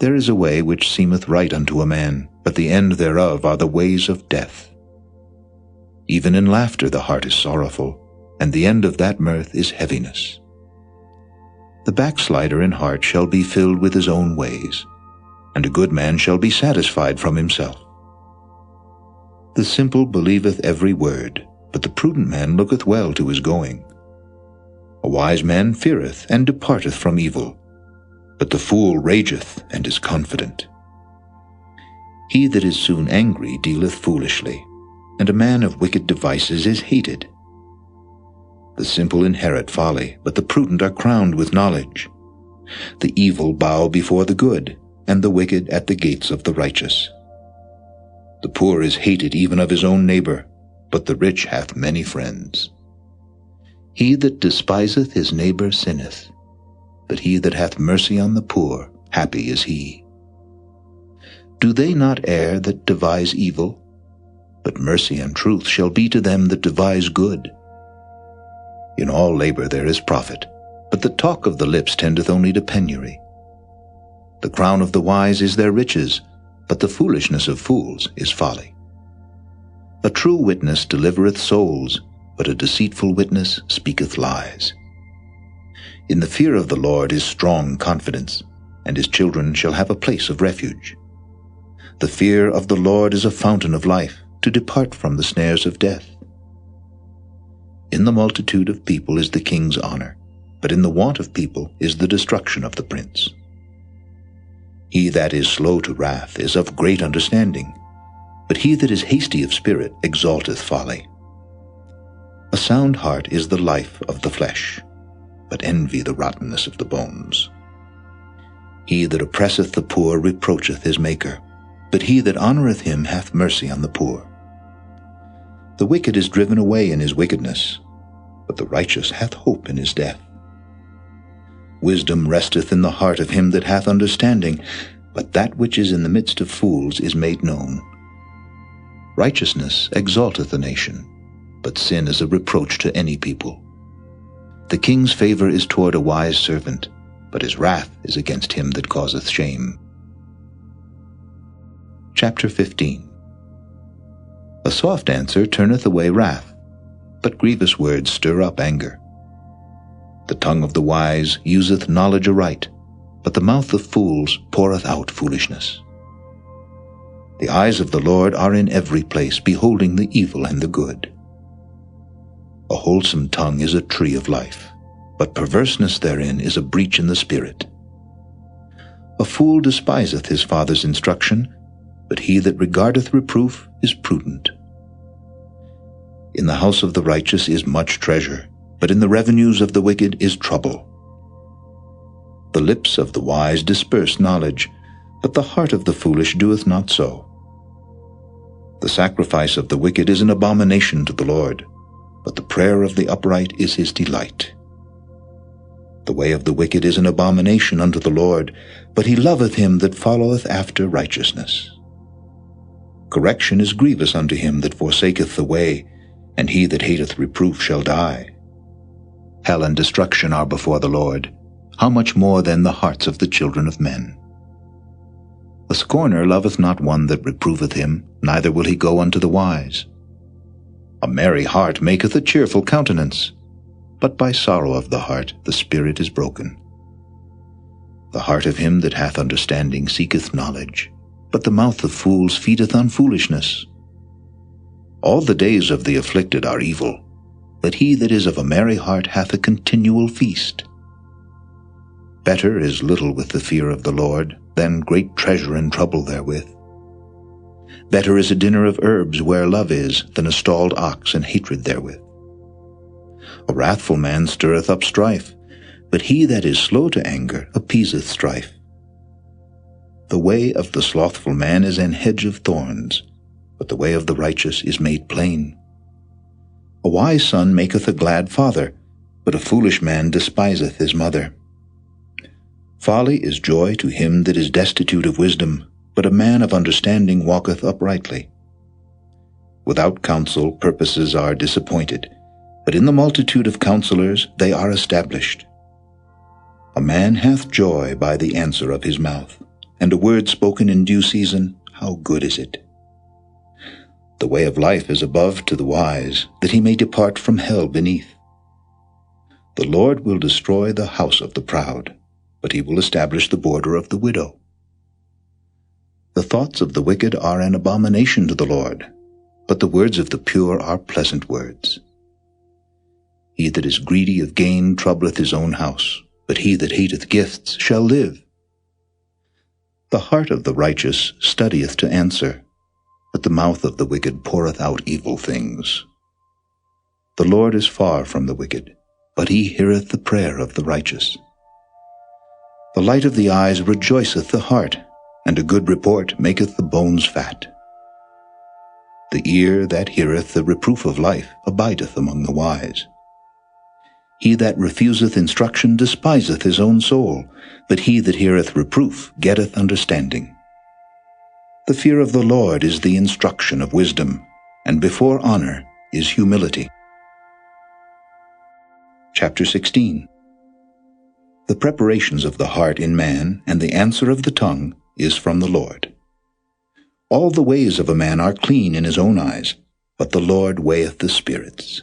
There is a way which seemeth right unto a man, but the end thereof are the ways of death. Even in laughter the heart is sorrowful, and the end of that mirth is heaviness. The backslider in heart shall be filled with his own ways, and a good man shall be satisfied from himself. The simple believeth every word, but the prudent man looketh well to his going. A wise man feareth and departeth from evil, but the fool rageth and is confident. He that is soon angry dealeth foolishly, and a man of wicked devices is hated. The simple inherit folly, but the prudent are crowned with knowledge. The evil bow before the good, and the wicked at the gates of the righteous. The poor is hated even of his own neighbor, but the rich hath many friends. He that despiseth his neighbor sinneth, but he that hath mercy on the poor, happy is he. Do they not err that devise evil? But mercy and truth shall be to them that devise good. In all labor there is profit, but the talk of the lips tendeth only to penury. The crown of the wise is their riches, but the foolishness of fools is folly. A true witness delivereth souls, but a deceitful witness speaketh lies. In the fear of the Lord is strong confidence, and his children shall have a place of refuge. The fear of the Lord is a fountain of life, to depart from the snares of death. In the multitude of people is the king's honor, but in the want of people is the destruction of the prince. He that is slow to wrath is of great understanding, but he that is hasty of spirit exalteth folly. A sound heart is the life of the flesh, but envy the rottenness of the bones. He that oppresseth the poor reproacheth his Maker, but he that honoureth him hath mercy on the poor. The wicked is driven away in his wickedness, but the righteous hath hope in his death. Wisdom resteth in the heart of him that hath understanding, but that which is in the midst of fools is made known. Righteousness exalteth a nation, but sin is a reproach to any people. The king's favor is toward a wise servant, but his wrath is against him that causeth shame. Chapter 15. A soft answer turneth away wrath, but grievous words stir up anger. The tongue of the wise useth knowledge aright, but the mouth of fools poureth out foolishness. The eyes of the Lord are in every place, beholding the evil and the good. A wholesome tongue is a tree of life, but perverseness therein is a breach in the spirit. A fool despiseth his father's instruction, but he that regardeth reproof is prudent. In the house of the righteous is much treasure, but in the revenues of the wicked is trouble. The lips of the wise disperse knowledge, but the heart of the foolish doeth not so. The sacrifice of the wicked is an abomination to the Lord, but the prayer of the upright is his delight. The way of the wicked is an abomination unto the Lord, but he loveth him that followeth after righteousness. Correction is grievous unto him that forsaketh the way, and he that hateth reproof shall die. Hell and destruction are before the Lord. How much more then the hearts of the children of men? A scorner loveth not one that reproveth him, neither will he go unto the wise. A merry heart maketh a cheerful countenance, but by sorrow of the heart the spirit is broken. The heart of him that hath understanding seeketh knowledge, but the mouth of fools feedeth on foolishness. All the days of the afflicted are evil, but he that is of a merry heart hath a continual feast. Better is little with the fear of the Lord than great treasure and trouble therewith. Better is a dinner of herbs where love is than a stalled ox and hatred therewith. A wrathful man stirreth up strife, but he that is slow to anger appeaseth strife. The way of the slothful man is an hedge of thorns, but the way of the righteous is made plain. A wise son maketh a glad father, but a foolish man despiseth his mother. Folly is joy to him that is destitute of wisdom, but a man of understanding walketh uprightly. Without counsel purposes are disappointed, but in the multitude of counselors they are established. A man hath joy by the answer of his mouth, and a word spoken in due season, how good is it! The way of life is above to the wise, that he may depart from hell beneath. The Lord will destroy the house of the proud, but he will establish the border of the widow. The thoughts of the wicked are an abomination to the Lord, but the words of the pure are pleasant words. He that is greedy of gain troubleth his own house, but he that hateth gifts shall live. The heart of the righteous studieth to answer, but the mouth of the wicked poureth out evil things. The Lord is far from the wicked, but he heareth the prayer of the righteous. The light of the eyes rejoiceth the heart, and a good report maketh the bones fat. The ear that heareth the reproof of life abideth among the wise. He that refuseth instruction despiseth his own soul, but he that heareth reproof getteth understanding. The fear of the Lord is the instruction of wisdom, and before honor is humility. Chapter 16. The preparations of the heart in man, and the answer of the tongue, is from the Lord. All the ways of a man are clean in his own eyes, but the Lord weigheth the spirits.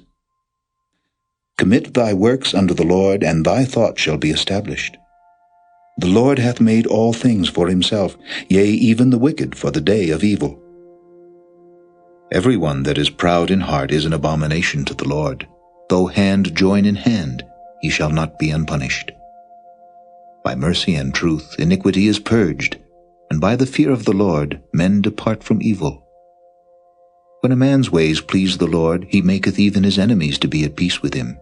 Commit thy works unto the Lord, and thy thought shall be established. The Lord hath made all things for himself, yea, even the wicked for the day of evil. Every one that is proud in heart is an abomination to the Lord. Though hand join in hand, he shall not be unpunished. By mercy and truth iniquity is purged, and by the fear of the Lord men depart from evil. When a man's ways please the Lord, he maketh even his enemies to be at peace with him.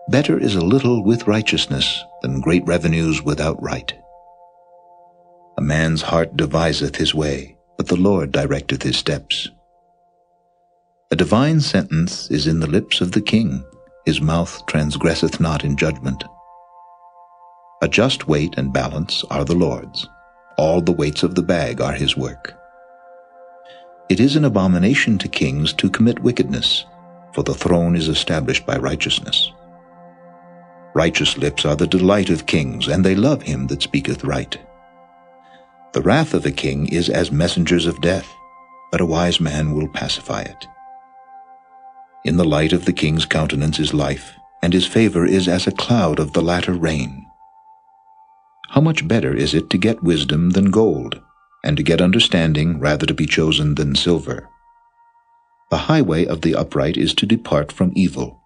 Better is a little with righteousness than great revenues without right. A man's heart deviseth his way, but the Lord directeth his steps. A divine sentence is in the lips of the king, his mouth transgresseth not in judgment. A just weight and balance are the Lord's, all the weights of the bag are his work. It is an abomination to kings to commit wickedness, for the throne is established by righteousness. Righteous lips are the delight of kings, and they love him that speaketh right. The wrath of a king is as messengers of death, but a wise man will pacify it. In the light of the king's countenance is life, and his favor is as a cloud of the latter rain. How much better is it to get wisdom than gold, and to get understanding rather to be chosen than silver. The highway of the upright is to depart from evil.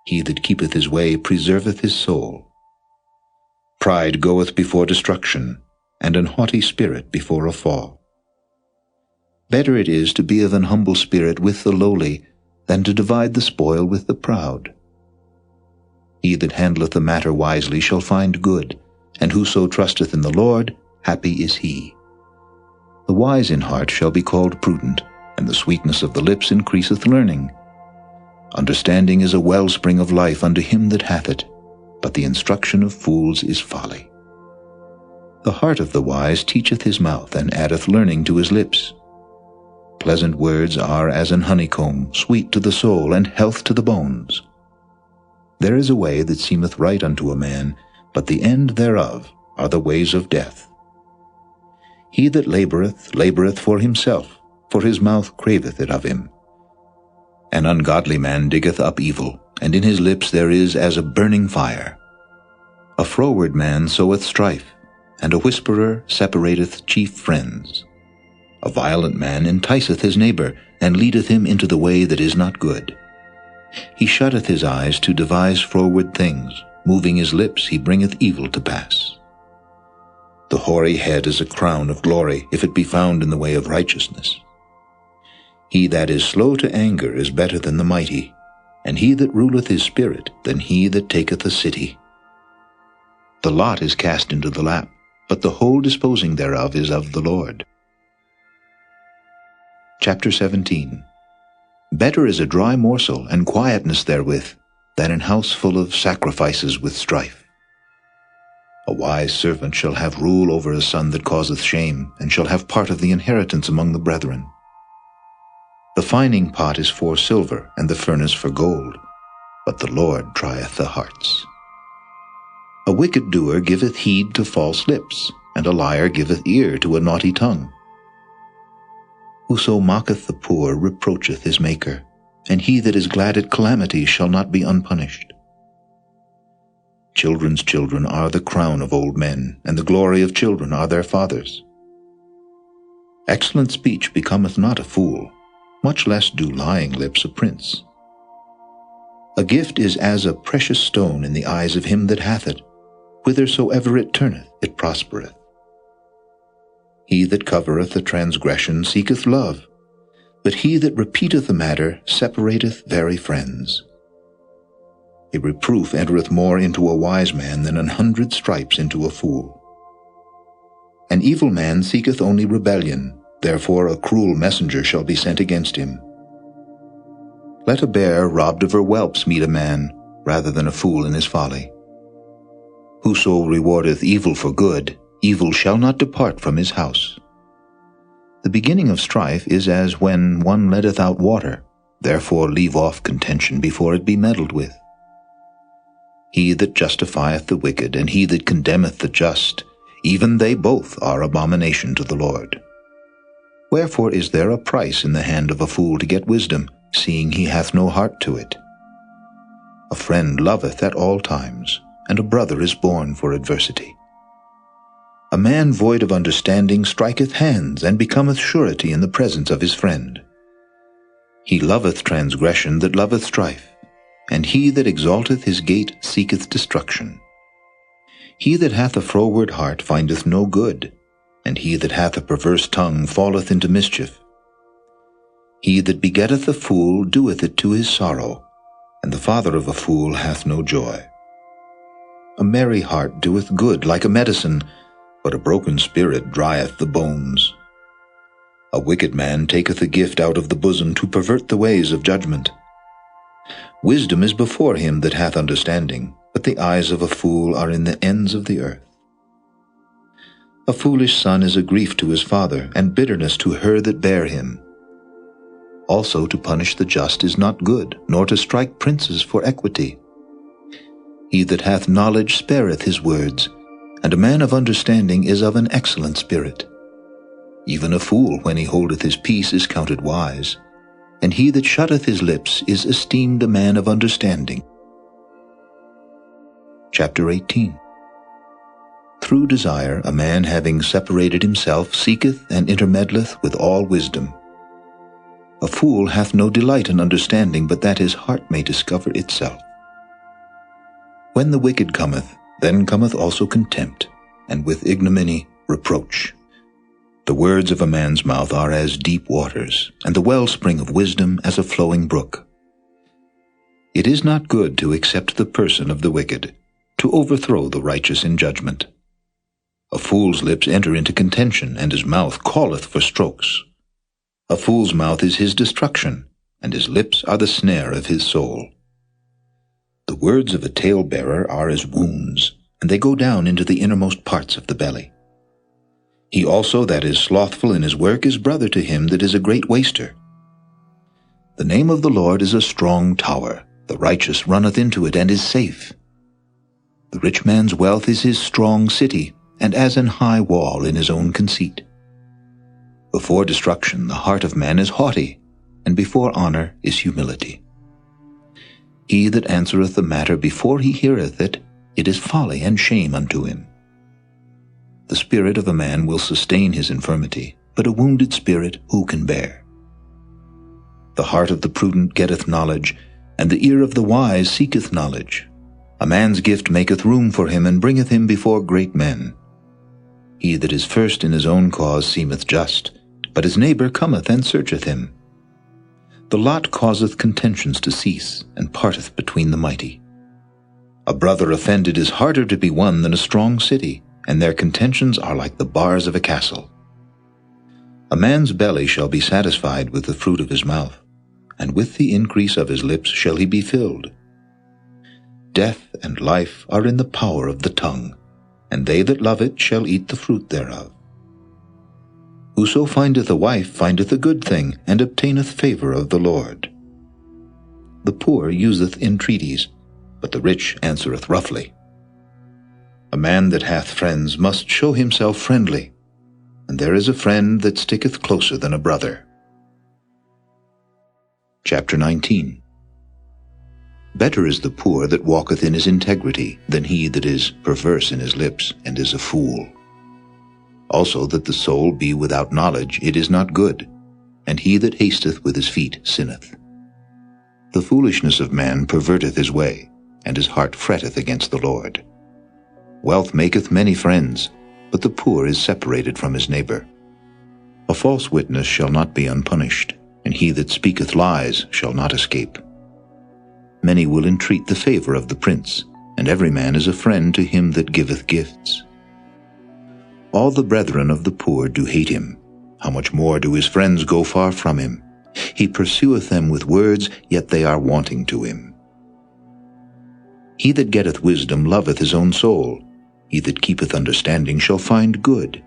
He that keepeth his way preserveth his soul. Pride goeth before destruction, and an haughty spirit before a fall. Better it is to be of an humble spirit with the lowly, than to divide the spoil with the proud. He that handleth the matter wisely shall find good, and whoso trusteth in the Lord, happy is he. The wise in heart shall be called prudent, and the sweetness of the lips increaseth learning. Understanding is a wellspring of life unto him that hath it, but the instruction of fools is folly. The heart of the wise teacheth his mouth, and addeth learning to his lips. Pleasant words are as an honeycomb, sweet to the soul, and health to the bones. There is a way that seemeth right unto a man, but the end thereof are the ways of death. He that laboureth, laboureth for himself, for his mouth craveth it of him. An ungodly man diggeth up evil, and in his lips there is as a burning fire. A froward man soweth strife, and a whisperer separateth chief friends. A violent man enticeth his neighbor, and leadeth him into the way that is not good. He shutteth his eyes to devise froward things, moving his lips he bringeth evil to pass. The hoary head is a crown of glory, if it be found in the way of righteousness. He that is slow to anger is better than the mighty, and he that ruleth his spirit than he that taketh a city. The lot is cast into the lap, but the whole disposing thereof is of the Lord. Chapter 17. Better is a dry morsel, and quietness therewith, than an house full of sacrifices with strife. A wise servant shall have rule over a son that causeth shame, and shall have part of the inheritance among the brethren. The fining pot is for silver, and the furnace for gold, but the Lord trieth the hearts. A wicked doer giveth heed to false lips, and a liar giveth ear to a naughty tongue. Whoso mocketh the poor reproacheth his Maker, and he that is glad at calamity shall not be unpunished. Children's children are the crown of old men, and the glory of children are their fathers. Excellent speech becometh not a fool, much less do lying lips a prince. A gift is as a precious stone in the eyes of him that hath it. Whithersoever it turneth, it prospereth. He that covereth a transgression seeketh love, but he that repeateth a matter separateth very friends. A reproof entereth more into a wise man than 100 stripes into a fool. An evil man seeketh only rebellion, therefore a cruel messenger shall be sent against him. Let a bear robbed of her whelps meet a man, rather than a fool in his folly. Whoso rewardeth evil for good, evil shall not depart from his house. The beginning of strife is as when one letteth out water, therefore leave off contention before it be meddled with. He that justifieth the wicked, and he that condemneth the just, even they both are abomination to the Lord. Wherefore is there a price in the hand of a fool to get wisdom, seeing he hath no heart to it? A friend loveth at all times, and a brother is born for adversity. A man void of understanding striketh hands, and becometh surety in the presence of his friend. He loveth transgression that loveth strife, and he that exalteth his gate seeketh destruction. He that hath a froward heart findeth no good, and he that hath a perverse tongue falleth into mischief. He that begetteth a fool doeth it to his sorrow, and the father of a fool hath no joy. A merry heart doeth good like a medicine, but a broken spirit drieth the bones. A wicked man taketh a gift out of the bosom to pervert the ways of judgment. Wisdom is before him that hath understanding, but the eyes of a fool are in the ends of the earth. A foolish son is a grief to his father, and bitterness to her that bare him. Also to punish the just is not good, nor to strike princes for equity. He that hath knowledge spareth his words, and a man of understanding is of an excellent spirit. Even a fool, when he holdeth his peace, is counted wise, and he that shutteth his lips is esteemed a man of understanding. Chapter 18. Through desire a man having separated himself seeketh and intermeddleth with all wisdom. A fool hath no delight in understanding, but that his heart may discover itself. When the wicked cometh, then cometh also contempt, and with ignominy reproach. The words of a man's mouth are as deep waters, and the wellspring of wisdom as a flowing brook. It is not good to accept the person of the wicked, to overthrow the righteous in judgment. A fool's lips enter into contention, and his mouth calleth for strokes. A fool's mouth is his destruction, and his lips are the snare of his soul. The words of a talebearer are as wounds, and they go down into the innermost parts of the belly. He also that is slothful in his work is brother to him that is a great waster. The name of the Lord is a strong tower, the righteous runneth into it and is safe. The rich man's wealth is his strong city, and as an high wall in his own conceit. Before destruction the heart of man is haughty, and before honor is humility. He that answereth the matter before he heareth it, it is folly and shame unto him. The spirit of a man will sustain his infirmity, but a wounded spirit who can bear? The heart of the prudent getteth knowledge, and the ear of the wise seeketh knowledge. A man's gift maketh room for him, and bringeth him before great men. He that is first in his own cause seemeth just, but his neighbor cometh and searcheth him. The lot causeth contentions to cease, and parteth between the mighty. A brother offended is harder to be won than a strong city, and their contentions are like the bars of a castle. A man's belly shall be satisfied with the fruit of his mouth, and with the increase of his lips shall he be filled. Death and life are in the power of the tongue, and they that love it shall eat the fruit thereof. Whoso findeth a wife findeth a good thing, and obtaineth favor of the Lord. The poor useth entreaties, but the rich answereth roughly. A man that hath friends must show himself friendly, and there is a friend that sticketh closer than a brother. Chapter 19. Better is the poor that walketh in his integrity than he that is perverse in his lips and is a fool. Also that the soul be without knowledge, it is not good, and he that hasteth with his feet sinneth. The foolishness of man perverteth his way, and his heart fretteth against the Lord. Wealth maketh many friends, but the poor is separated from his neighbor. A false witness shall not be unpunished, and he that speaketh lies shall not escape. Many will entreat the favor of the prince, and every man is a friend to him that giveth gifts. All the brethren of the poor do hate him. How much more do his friends go far from him? He pursueth them with words, yet they are wanting to him. He that getteth wisdom loveth his own soul. He that keepeth understanding shall find good.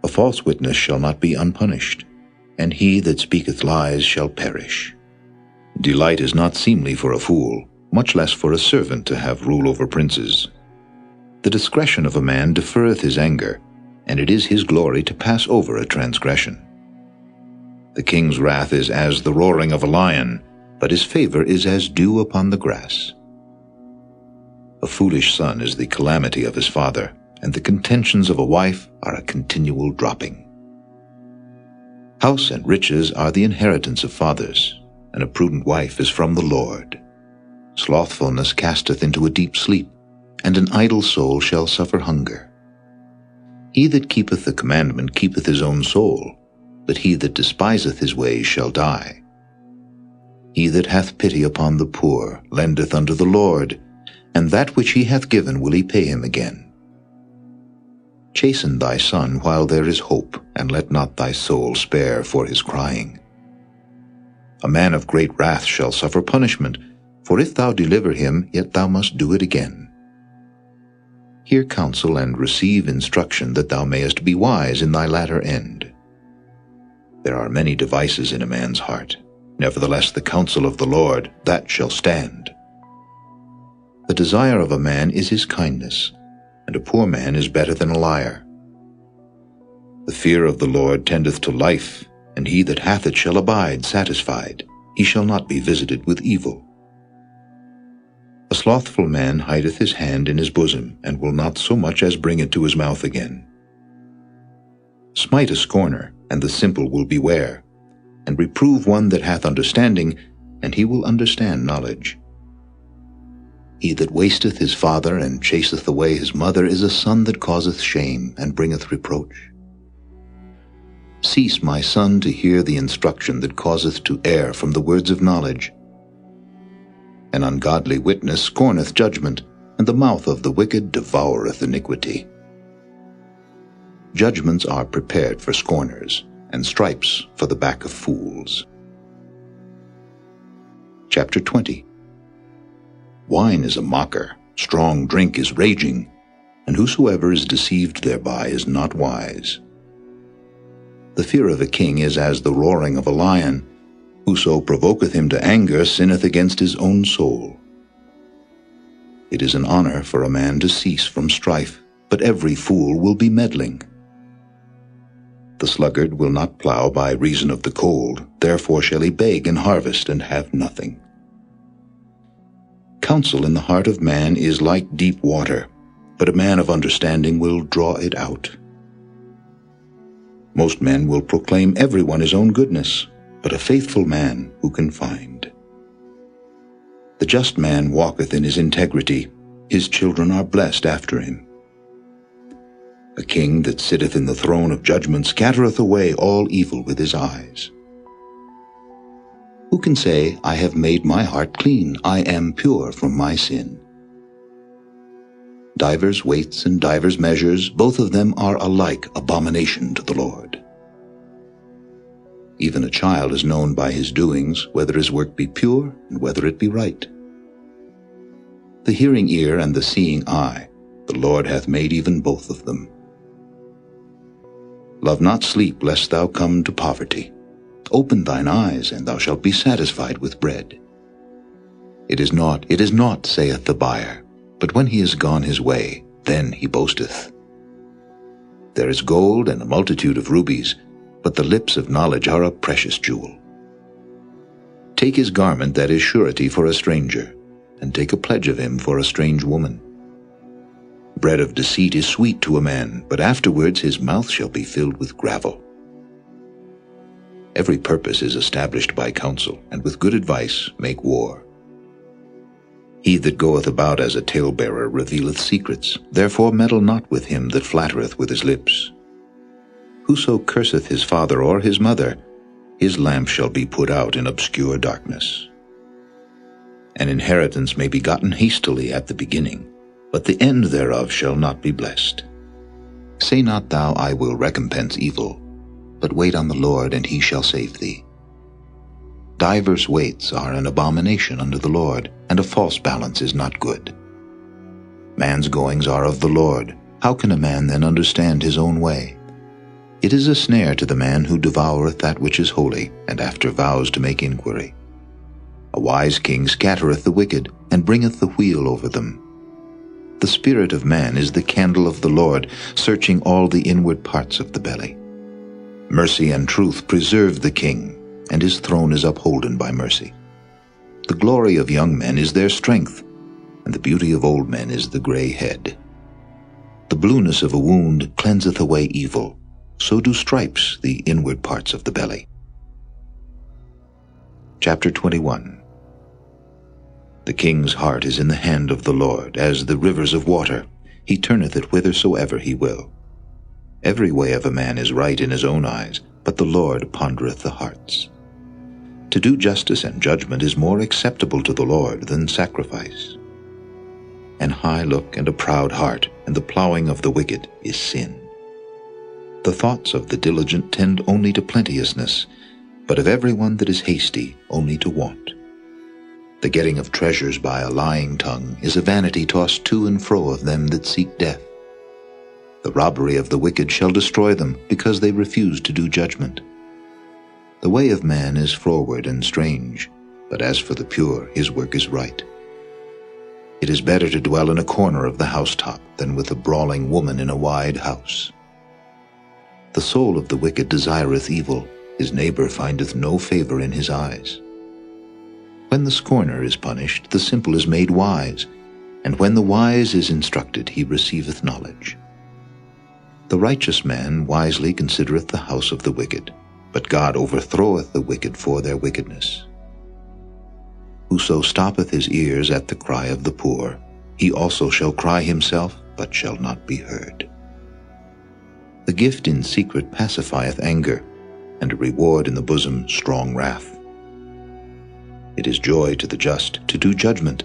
A false witness shall not be unpunished, and he that speaketh lies shall perish. Delight is not seemly for a fool, much less for a servant to have rule over princes. The discretion of a man deferreth his anger, and it is his glory to pass over a transgression. The king's wrath is as the roaring of a lion, but his favor is as dew upon the grass. A foolish son is the calamity of his father, and the contentions of a wife are a continual dropping. House and riches are the inheritance of fathers, and a prudent wife is from the Lord. Slothfulness casteth into a deep sleep, and an idle soul shall suffer hunger. He that keepeth the commandment keepeth his own soul, but he that despiseth his ways shall die. He that hath pity upon the poor lendeth unto the Lord, and that which he hath given will he pay him again. Chasten thy son while there is hope, and let not thy soul spare for his crying. A man of great wrath shall suffer punishment, for if thou deliver him, yet thou must do it again. Hear counsel and receive instruction, that thou mayest be wise in thy latter end. There are many devices in a man's heart. Nevertheless the counsel of the Lord, that shall stand. The desire of a man is his kindness, and a poor man is better than a liar. The fear of the Lord tendeth to life, and he that hath it shall abide satisfied. He shall not be visited with evil. A slothful man hideth his hand in his bosom, and will not so much as bring it to his mouth again. Smite a scorner, and the simple will beware, and reprove one that hath understanding, and he will understand knowledge. He that wasteth his father, and chaseth away his mother, is a son that causeth shame, and bringeth reproach. Cease, my son, to hear the instruction that causeth to err from the words of knowledge. An ungodly witness scorneth judgment, and the mouth of the wicked devoureth iniquity. Judgments are prepared for scorners, and stripes for the back of fools. Chapter 20. Wine is a mocker, strong drink is raging, and whosoever is deceived thereby is not wise. The fear of a king is as the roaring of a lion. Whoso provoketh him to anger sinneth against his own soul. It is an honor for a man to cease from strife, but every fool will be meddling. The sluggard will not plow by reason of the cold, therefore shall he beg and harvest and have nothing. Counsel in the heart of man is like deep water, but a man of understanding will draw it out. Most men will proclaim everyone his own goodness, but a faithful man who can find? The just man walketh in his integrity, his children are blessed after him. A king that sitteth in the throne of judgment scattereth away all evil with his eyes. Who can say, I have made my heart clean, I am pure from my sin? Divers weights and divers measures, both of them are alike abomination to the Lord. Even a child is known by his doings, whether his work be pure and whether it be right. The hearing ear and the seeing eye, the Lord hath made even both of them. Love not sleep, lest thou come to poverty. Open thine eyes, and thou shalt be satisfied with bread. It is naught, saith the buyer, but when he is gone his way, then he boasteth. There is gold and a multitude of rubies, but the lips of knowledge are a precious jewel. Take his garment that is surety for a stranger, and take a pledge of him for a strange woman. Bread of deceit is sweet to a man, but afterwards his mouth shall be filled with gravel. Every purpose is established by counsel, and with good advice make war. He that goeth about as a talebearer revealeth secrets, therefore meddle not with him that flattereth with his lips. Whoso curseth his father or his mother, his lamp shall be put out in obscure darkness. An inheritance may be gotten hastily at the beginning, but the end thereof shall not be blessed. Say not thou, I will recompense evil, but wait on the Lord, and he shall save thee. Divers weights are an abomination unto the Lord, and a false balance is not good. Man's goings are of the Lord. How can a man then understand his own way? It is a snare to the man who devoureth that which is holy, and after vows to make inquiry. A wise king scattereth the wicked, and bringeth the wheel over them. The spirit of man is the candle of the Lord, searching all the inward parts of the belly. Mercy and truth preserve the king, and his throne is upholden by mercy. The glory of young men is their strength, and the beauty of old men is the gray head. The blueness of a wound cleanseth away evil, so do stripes the inward parts of the belly. Chapter 21. The king's heart is in the hand of the Lord, as the rivers of water. He turneth it whithersoever he will. Every way of a man is right in his own eyes, but the Lord pondereth the hearts. To do justice and judgment is more acceptable to the Lord than sacrifice. An high look and a proud heart, and the plowing of the wicked is sin. The thoughts of the diligent tend only to plenteousness, but of every one that is hasty only to want. The getting of treasures by a lying tongue is a vanity tossed to and fro of them that seek death. The robbery of the wicked shall destroy them, because they refuse to do judgment. The way of man is froward and strange, but as for the pure, his work is right. It is better to dwell in a corner of the housetop than with a brawling woman in a wide house. The soul of the wicked desireth evil, his neighbor findeth no favor in his eyes. When the scorner is punished, the simple is made wise, and when the wise is instructed, he receiveth knowledge. The righteous man wisely considereth the house of the wicked, but God overthroweth the wicked for their wickedness. Whoso stoppeth his ears at the cry of the poor, he also shall cry himself, but shall not be heard. The gift in secret pacifieth anger, and a reward in the bosom strong wrath. It is joy to the just to do judgment,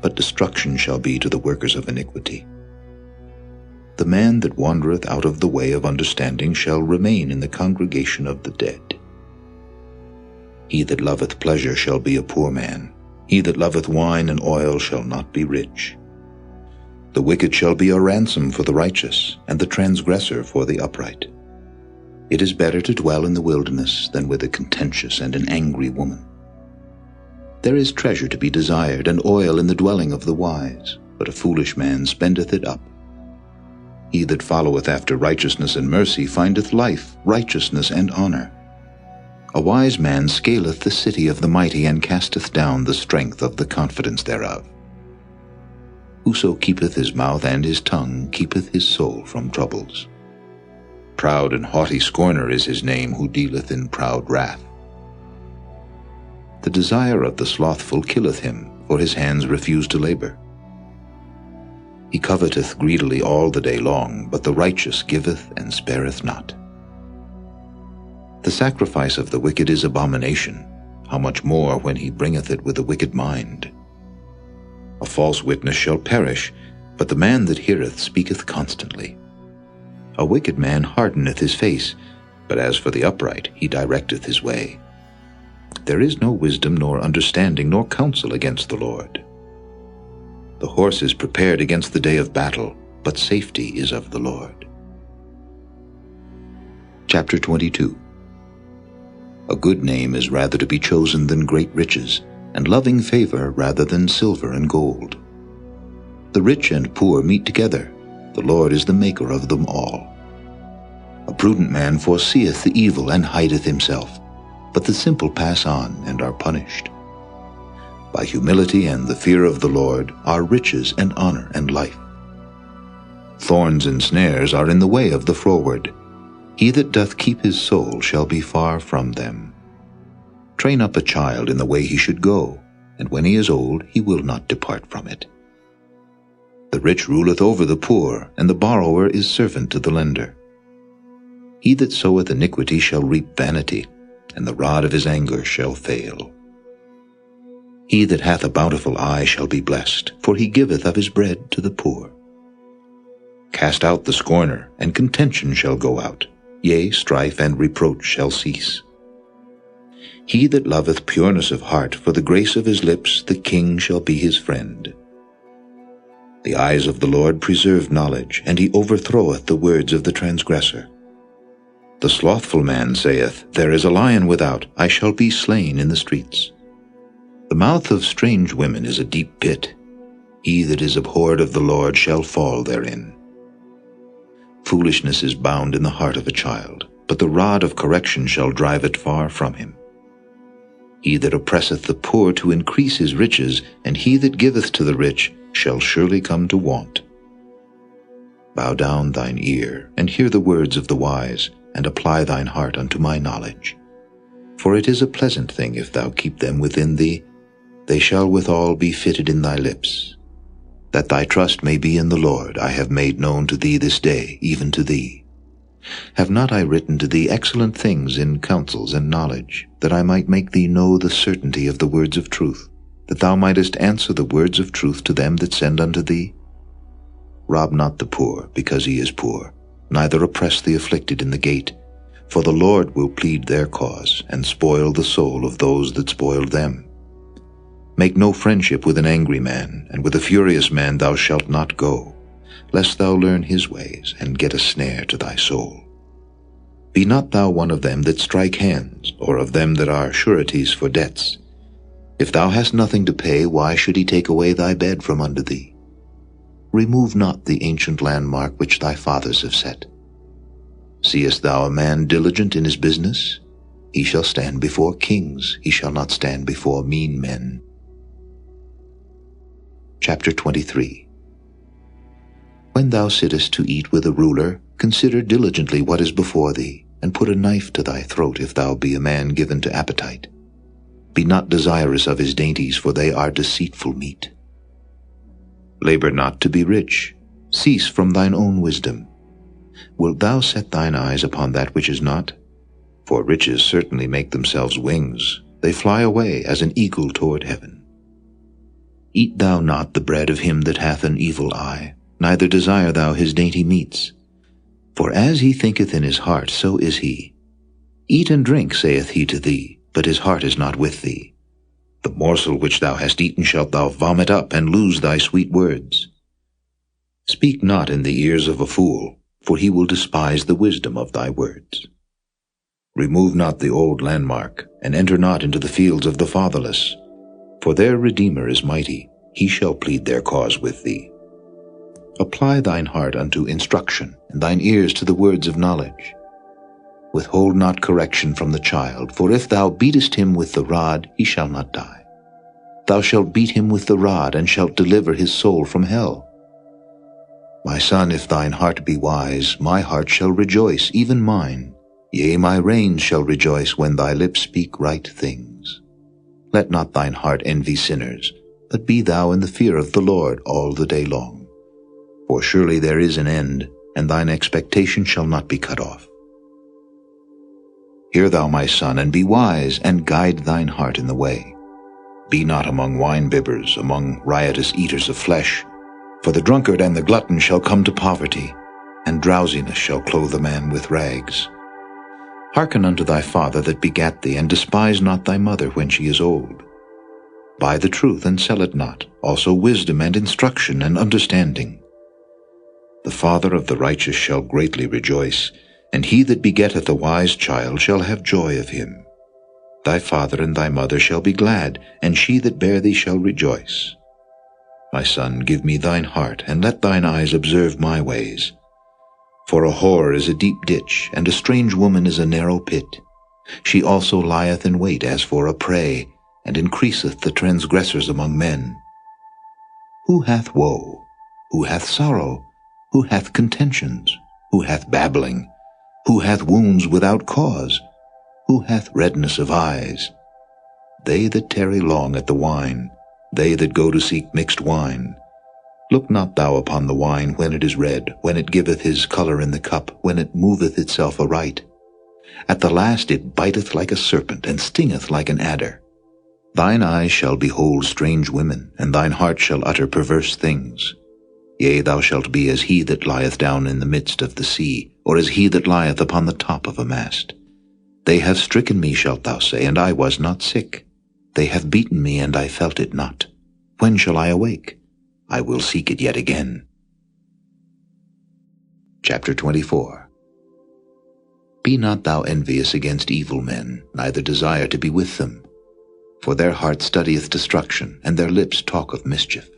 but destruction shall be to the workers of iniquity. The man that wandereth out of the way of understanding shall remain in the congregation of the dead. He that loveth pleasure shall be a poor man. He that loveth wine and oil shall not be rich. The wicked shall be a ransom for the righteous, and the transgressor for the upright. It is better to dwell in the wilderness than with a contentious and an angry woman. There is treasure to be desired, and oil in the dwelling of the wise, but a foolish man spendeth it up. He that followeth after righteousness and mercy findeth life, righteousness, and honor. A wise man scaleth the city of the mighty, and casteth down the strength of the confidence thereof. Whoso keepeth his mouth and his tongue keepeth his soul from troubles. Proud and haughty scorner is his name, who dealeth in proud wrath. The desire of the slothful killeth him, for his hands refuse to labor. He coveteth greedily all the day long, but the righteous giveth and spareth not. The sacrifice of the wicked is abomination, how much more when he bringeth it with a wicked mind. A false witness shall perish, but the man that heareth speaketh constantly. A wicked man hardeneth his face, but as for the upright, he directeth his way. There is no wisdom nor understanding nor counsel against the Lord. The horse is prepared against the day of battle, but safety is of the Lord. Chapter 22. A good name is rather to be chosen than great riches, and loving favor rather than silver and gold. The rich and poor meet together. The Lord is the maker of them all. A prudent man foreseeth the evil and hideth himself, but the simple pass on and are punished. By humility and the fear of the Lord are riches and honor and life. Thorns and snares are in the way of the froward. He that doth keep his soul shall be far from them. Train up a child in the way he should go, and when he is old he will not depart from it. The rich ruleth over the poor, and the borrower is servant to the lender. He that soweth iniquity shall reap vanity, and the rod of his anger shall fail. He that hath a bountiful eye shall be blessed, for he giveth of his bread to the poor. Cast out the scorner, and contention shall go out, yea, strife and reproach shall cease. He that loveth pureness of heart, for the grace of his lips, the king shall be his friend. The eyes of the Lord preserve knowledge, and he overthroweth the words of the transgressor. The slothful man saith, There is a lion without, I shall be slain in the streets. The mouth of strange women is a deep pit. He that is abhorred of the Lord shall fall therein. Foolishness is bound in the heart of a child, but the rod of correction shall drive it far from him. He that oppresseth the poor to increase his riches, and he that giveth to the rich shall surely come to want. Bow down thine ear, and hear the words of the wise, and apply thine heart unto my knowledge. For it is a pleasant thing if thou keep them within thee, they shall withal be fitted in thy lips. That thy trust may be in the Lord, I have made known to thee this day, even to thee. Have not I written to thee excellent things in counsels and knowledge, that I might make thee know the certainty of the words of truth, that thou mightest answer the words of truth to them that send unto thee? Rob not the poor, because he is poor, neither oppress the afflicted in the gate, for the Lord will plead their cause, and spoil the soul of those that spoiled them. Make no friendship with an angry man, and with a furious man thou shalt not go, lest thou learn his ways, and get a snare to thy soul. Be not thou one of them that strike hands, or of them that are sureties for debts. If thou hast nothing to pay, why should he take away thy bed from under thee? Remove not the ancient landmark which thy fathers have set. Seest thou a man diligent in his business? He shall stand before kings, he shall not stand before mean men. Chapter 23. When thou sittest to eat with a ruler, consider diligently what is before thee, and put a knife to thy throat if thou be a man given to appetite. Be not desirous of his dainties, for they are deceitful meat. Labor not to be rich. Cease from thine own wisdom. Wilt thou set thine eyes upon that which is not? For riches certainly make themselves wings. They fly away as an eagle toward heaven. Eat thou not the bread of him that hath an evil eye, neither desire thou his dainty meats. For as he thinketh in his heart, so is he. Eat and drink, saith he to thee, but his heart is not with thee. The morsel which thou hast eaten shalt thou vomit up, and lose thy sweet words. Speak not in the ears of a fool, for he will despise the wisdom of thy words. Remove not the old landmark, and enter not into the fields of the fatherless. For their Redeemer is mighty, he shall plead their cause with thee. Apply thine heart unto instruction, and thine ears to the words of knowledge. Withhold not correction from the child, for if thou beatest him with the rod, he shall not die. Thou shalt beat him with the rod, and shalt deliver his soul from hell. My son, if thine heart be wise, my heart shall rejoice, even mine. Yea, my reins shall rejoice when thy lips speak right things. Let not thine heart envy sinners, but be thou in the fear of the Lord all the day long. For surely there is an end, and thine expectation shall not be cut off. Hear thou, my son, and be wise, and guide thine heart in the way. Be not among wine-bibbers, among riotous eaters of flesh, for the drunkard and the glutton shall come to poverty, and drowsiness shall clothe a man with rags. Hearken unto thy father that begat thee, and despise not thy mother when she is old. Buy the truth, and sell it not, also wisdom and instruction and understanding. The father of the righteous shall greatly rejoice, and he that begetteth a wise child shall have joy of him. Thy father and thy mother shall be glad, and she that bare thee shall rejoice. My son, give me thine heart, and let thine eyes observe my ways. For a whore is a deep ditch, and a strange woman is a narrow pit. She also lieth in wait as for a prey, and increaseth the transgressors among men. Who hath woe? Who hath sorrow? Who hath contentions? Who hath babbling? Who hath wounds without cause? Who hath redness of eyes? They that tarry long at the wine, they that go to seek mixed wine. Look not thou upon the wine when it is red, when it giveth his colour in the cup, when it moveth itself aright. At the last it biteth like a serpent, and stingeth like an adder. Thine eyes shall behold strange women, and thine heart shall utter perverse things. Yea, thou shalt be as he that lieth down in the midst of the sea, or as he that lieth upon the top of a mast. They have stricken me, shalt thou say, and I was not sick. They have beaten me, and I felt it not. When shall I awake? I will seek it yet again. Chapter 24. Be not thou envious against evil men, neither desire to be with them. For their heart studieth destruction, and their lips talk of mischief.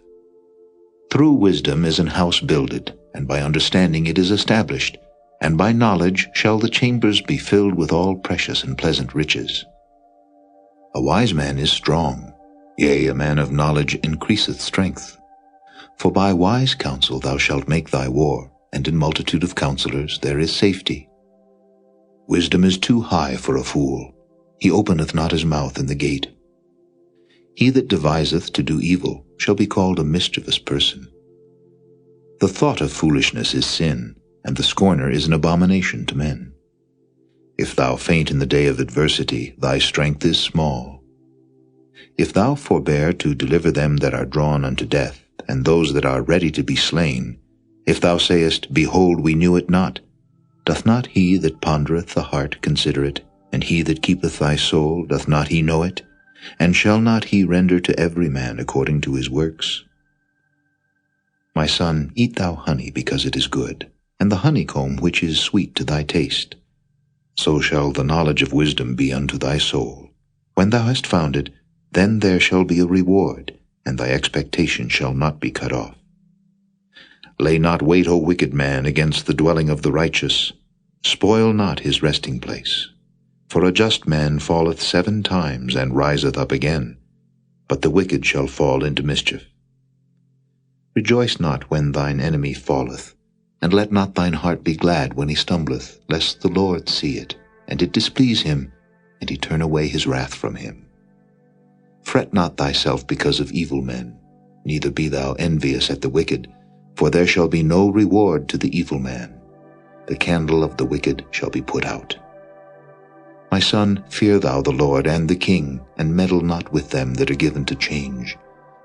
Through wisdom is an house builded, and by understanding it is established, and by knowledge shall the chambers be filled with all precious and pleasant riches. A wise man is strong, yea, a man of knowledge increaseth strength. For by wise counsel thou shalt make thy war, and in multitude of counselors there is safety. Wisdom is too high for a fool. He openeth not his mouth in the gate. He that deviseth to do evil shall be called a mischievous person. The thought of foolishness is sin, and the scorner is an abomination to men. If thou faint in the day of adversity, thy strength is small. If thou forbear to deliver them that are drawn unto death, and those that are ready to be slain, if thou sayest, Behold, we knew it not, doth not he that pondereth the heart consider it, and he that keepeth thy soul, doth not he know it? And shall not he render to every man according to his works? My son, eat thou honey, because it is good, and the honeycomb which is sweet to thy taste. So shall the knowledge of wisdom be unto thy soul. When thou hast found it, then there shall be a reward, and thy expectation shall not be cut off. Lay not wait, O wicked man, against the dwelling of the righteous. Spoil not his resting place. For a just man falleth 7 times, and riseth up again, but the wicked shall fall into mischief. Rejoice not when thine enemy falleth, and let not thine heart be glad when he stumbleth, lest the Lord see it, and it displease him, and he turn away his wrath from him. Fret not thyself because of evil men, neither be thou envious at the wicked, for there shall be no reward to the evil man. The candle of the wicked shall be put out. My son, fear thou the Lord and the king, and meddle not with them that are given to change.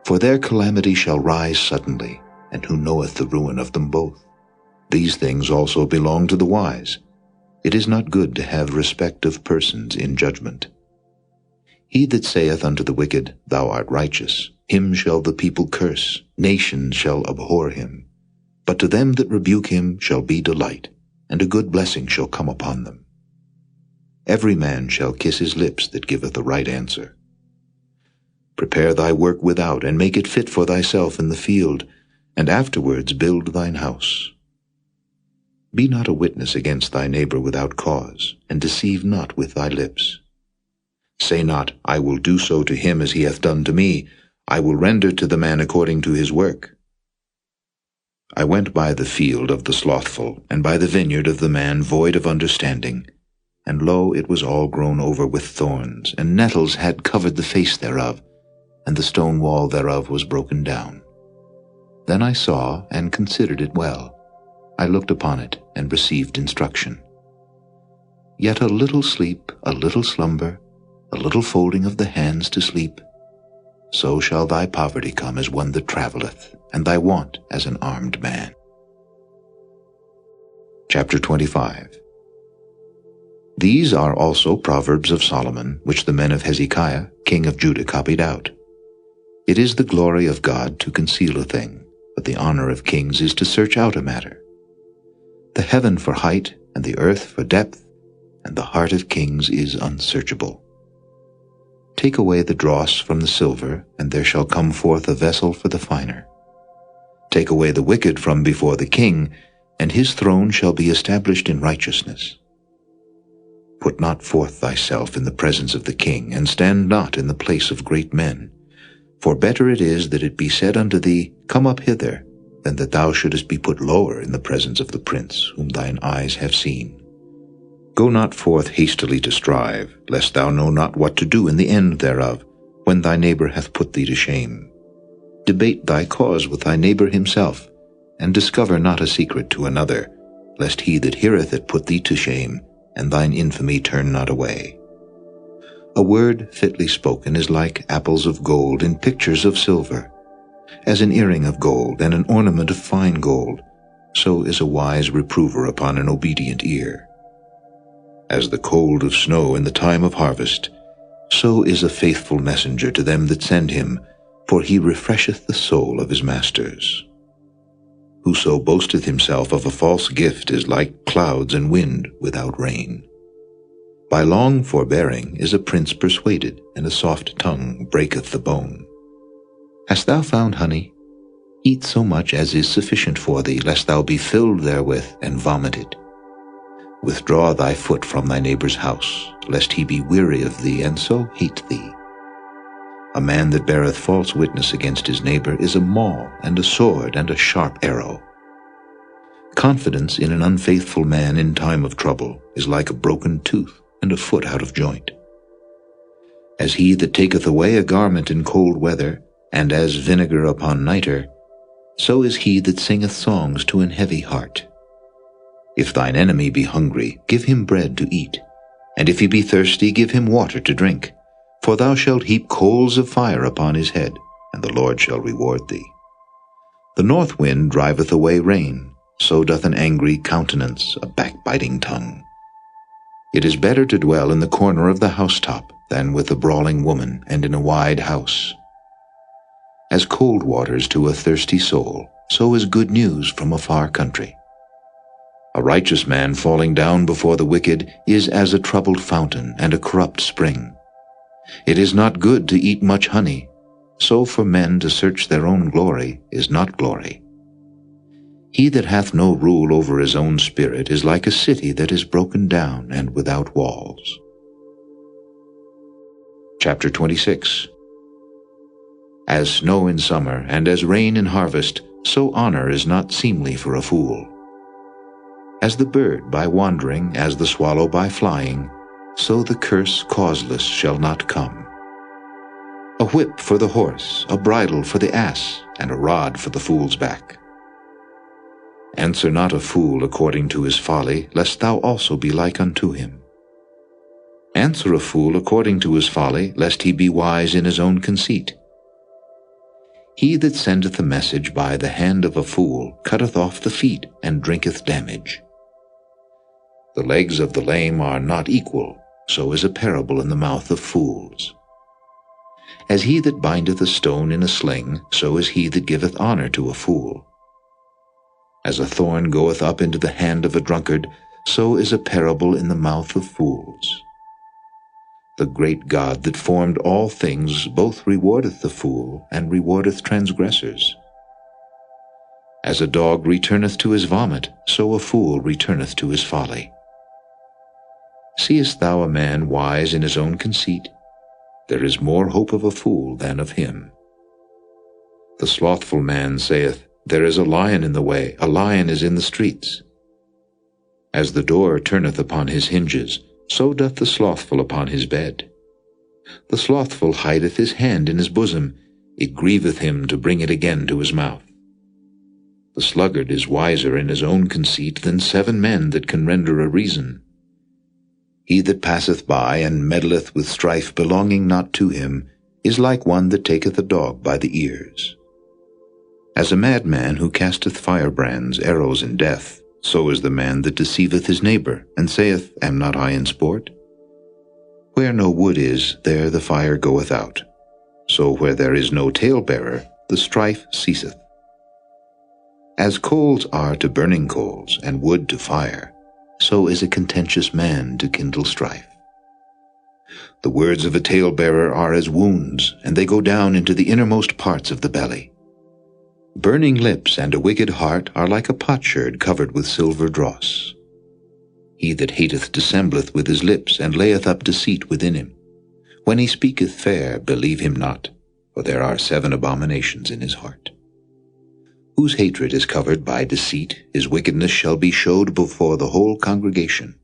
For their calamity shall rise suddenly, and who knoweth the ruin of them both? These things also belong to the wise. It is not good to have respect of persons in judgment. He that saith unto the wicked, Thou art righteous, him shall the people curse, nations shall abhor him. But to them that rebuke him shall be delight, and a good blessing shall come upon them. Every man shall kiss his lips that giveth a right answer. Prepare thy work without, and make it fit for thyself in the field, and afterwards build thine house. Be not a witness against thy neighbor without cause, and deceive not with thy lips. Say not, I will do so to him as he hath done to me. I will render to the man according to his work. I went by the field of the slothful, and by the vineyard of the man void of understanding. And lo, it was all grown over with thorns, and nettles had covered the face thereof, and the stone wall thereof was broken down. Then I saw, and considered it well. I looked upon it, and received instruction. Yet a little sleep, a little slumber, a little folding of the hands to sleep, so shall thy poverty come as one that travelleth, and thy want as an armed man. Chapter 25. These are also Proverbs of Solomon, which the men of Hezekiah, king of Judah, copied out. It is the glory of God to conceal a thing, but the honor of kings is to search out a matter. The heaven for height, and the earth for depth, and the heart of kings is unsearchable. Take away the dross from the silver, and there shall come forth a vessel for the finer. Take away the wicked from before the king, and his throne shall be established in righteousness. Put not forth thyself in the presence of the king, and stand not in the place of great men. For better it is that it be said unto thee, Come up hither, than that thou shouldest be put lower in the presence of the prince, whom thine eyes have seen. Go not forth hastily to strive, lest thou know not what to do in the end thereof, when thy neighbor hath put thee to shame. Debate thy cause with thy neighbor himself, and discover not a secret to another, lest he that heareth it put thee to shame, and thine infamy turn not away. A word fitly spoken is like apples of gold in pictures of silver. As an earring of gold and an ornament of fine gold, so is a wise reprover upon an obedient ear. As the cold of snow in the time of harvest, so is a faithful messenger to them that send him, for he refresheth the soul of his masters. Whoso boasteth himself of a false gift is like clouds and wind without rain. By long forbearing is a prince persuaded, and a soft tongue breaketh the bone. Hast thou found honey? Eat so much as is sufficient for thee, lest thou be filled therewith and vomit it. Withdraw thy foot from thy neighbor's house, lest he be weary of thee, and so hate thee. A man that beareth false witness against his neighbor is a maul, and a sword, and a sharp arrow. Confidence in an unfaithful man in time of trouble is like a broken tooth, and a foot out of joint. As he that taketh away a garment in cold weather, and as vinegar upon nitre, so is he that singeth songs to an heavy heart. If thine enemy be hungry, give him bread to eat, and if he be thirsty, give him water to drink. For thou shalt heap coals of fire upon his head, and the Lord shall reward thee. The north wind driveth away rain, so doth an angry countenance a backbiting tongue. It is better to dwell in the corner of the housetop than with a brawling woman and in a wide house. As cold waters to a thirsty soul, so is good news from a far country. A righteous man falling down before the wicked is as a troubled fountain and a corrupt spring. It is not good to eat much honey, so for men to search their own glory is not glory. He that hath no rule over his own spirit is like a city that is broken down and without walls. Chapter 26. As snow in summer, and as rain in harvest, so honor is not seemly for a fool. As the bird by wandering, as the swallow by flying, so the curse causeless shall not come. A whip for the horse, a bridle for the ass, and a rod for the fool's back. Answer not a fool according to his folly, lest thou also be like unto him. Answer a fool according to his folly, lest he be wise in his own conceit. He that sendeth a message by the hand of a fool cutteth off the feet, and drinketh damage. The legs of the lame are not equal, so is a parable in the mouth of fools. As he that bindeth a stone in a sling, so is he that giveth honor to a fool. As a thorn goeth up into the hand of a drunkard, so is a parable in the mouth of fools. The great God that formed all things both rewardeth the fool, and rewardeth transgressors. As a dog returneth to his vomit, so a fool returneth to his folly. Seest thou a man wise in his own conceit? There is more hope of a fool than of him. The slothful man saith, There is a lion in the way, a lion is in the streets. As the door turneth upon his hinges, so doth the slothful upon his bed. The slothful hideth his hand in his bosom, it grieveth him to bring it again to his mouth. The sluggard is wiser in his own conceit than 7 men that can render a reason. He that passeth by and meddleth with strife belonging not to him is like one that taketh a dog by the ears. As a madman who casteth firebrands, arrows, and death, so is the man that deceiveth his neighbor, and saith, Am not I in sport? Where no wood is, there the fire goeth out. So where there is no talebearer, the strife ceaseth. As coals are to burning coals, and wood to fire, so is a contentious man to kindle strife. The words of a talebearer are as wounds, and they go down into the innermost parts of the belly. Burning lips and a wicked heart are like a potsherd covered with silver dross. He that hateth dissembleth with his lips, and layeth up deceit within him. When he speaketh fair, believe him not, for there are 7 abominations in his heart. Whose hatred is covered by deceit, his wickedness shall be showed before the whole congregation.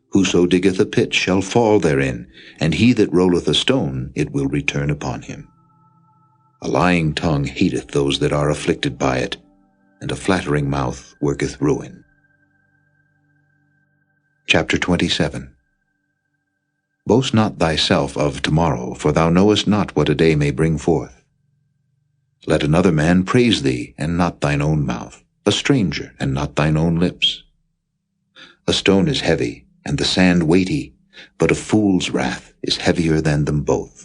Whoso diggeth a pit shall fall therein, and he that rolleth a stone, it will return upon him. A lying tongue hateth those that are afflicted by it, and a flattering mouth worketh ruin. Chapter 27. Boast not thyself of tomorrow, for thou knowest not what a day may bring forth. Let another man praise thee, and not thine own mouth, a stranger, and not thine own lips. A stone is heavy, and the sand weighty, but a fool's wrath is heavier than them both.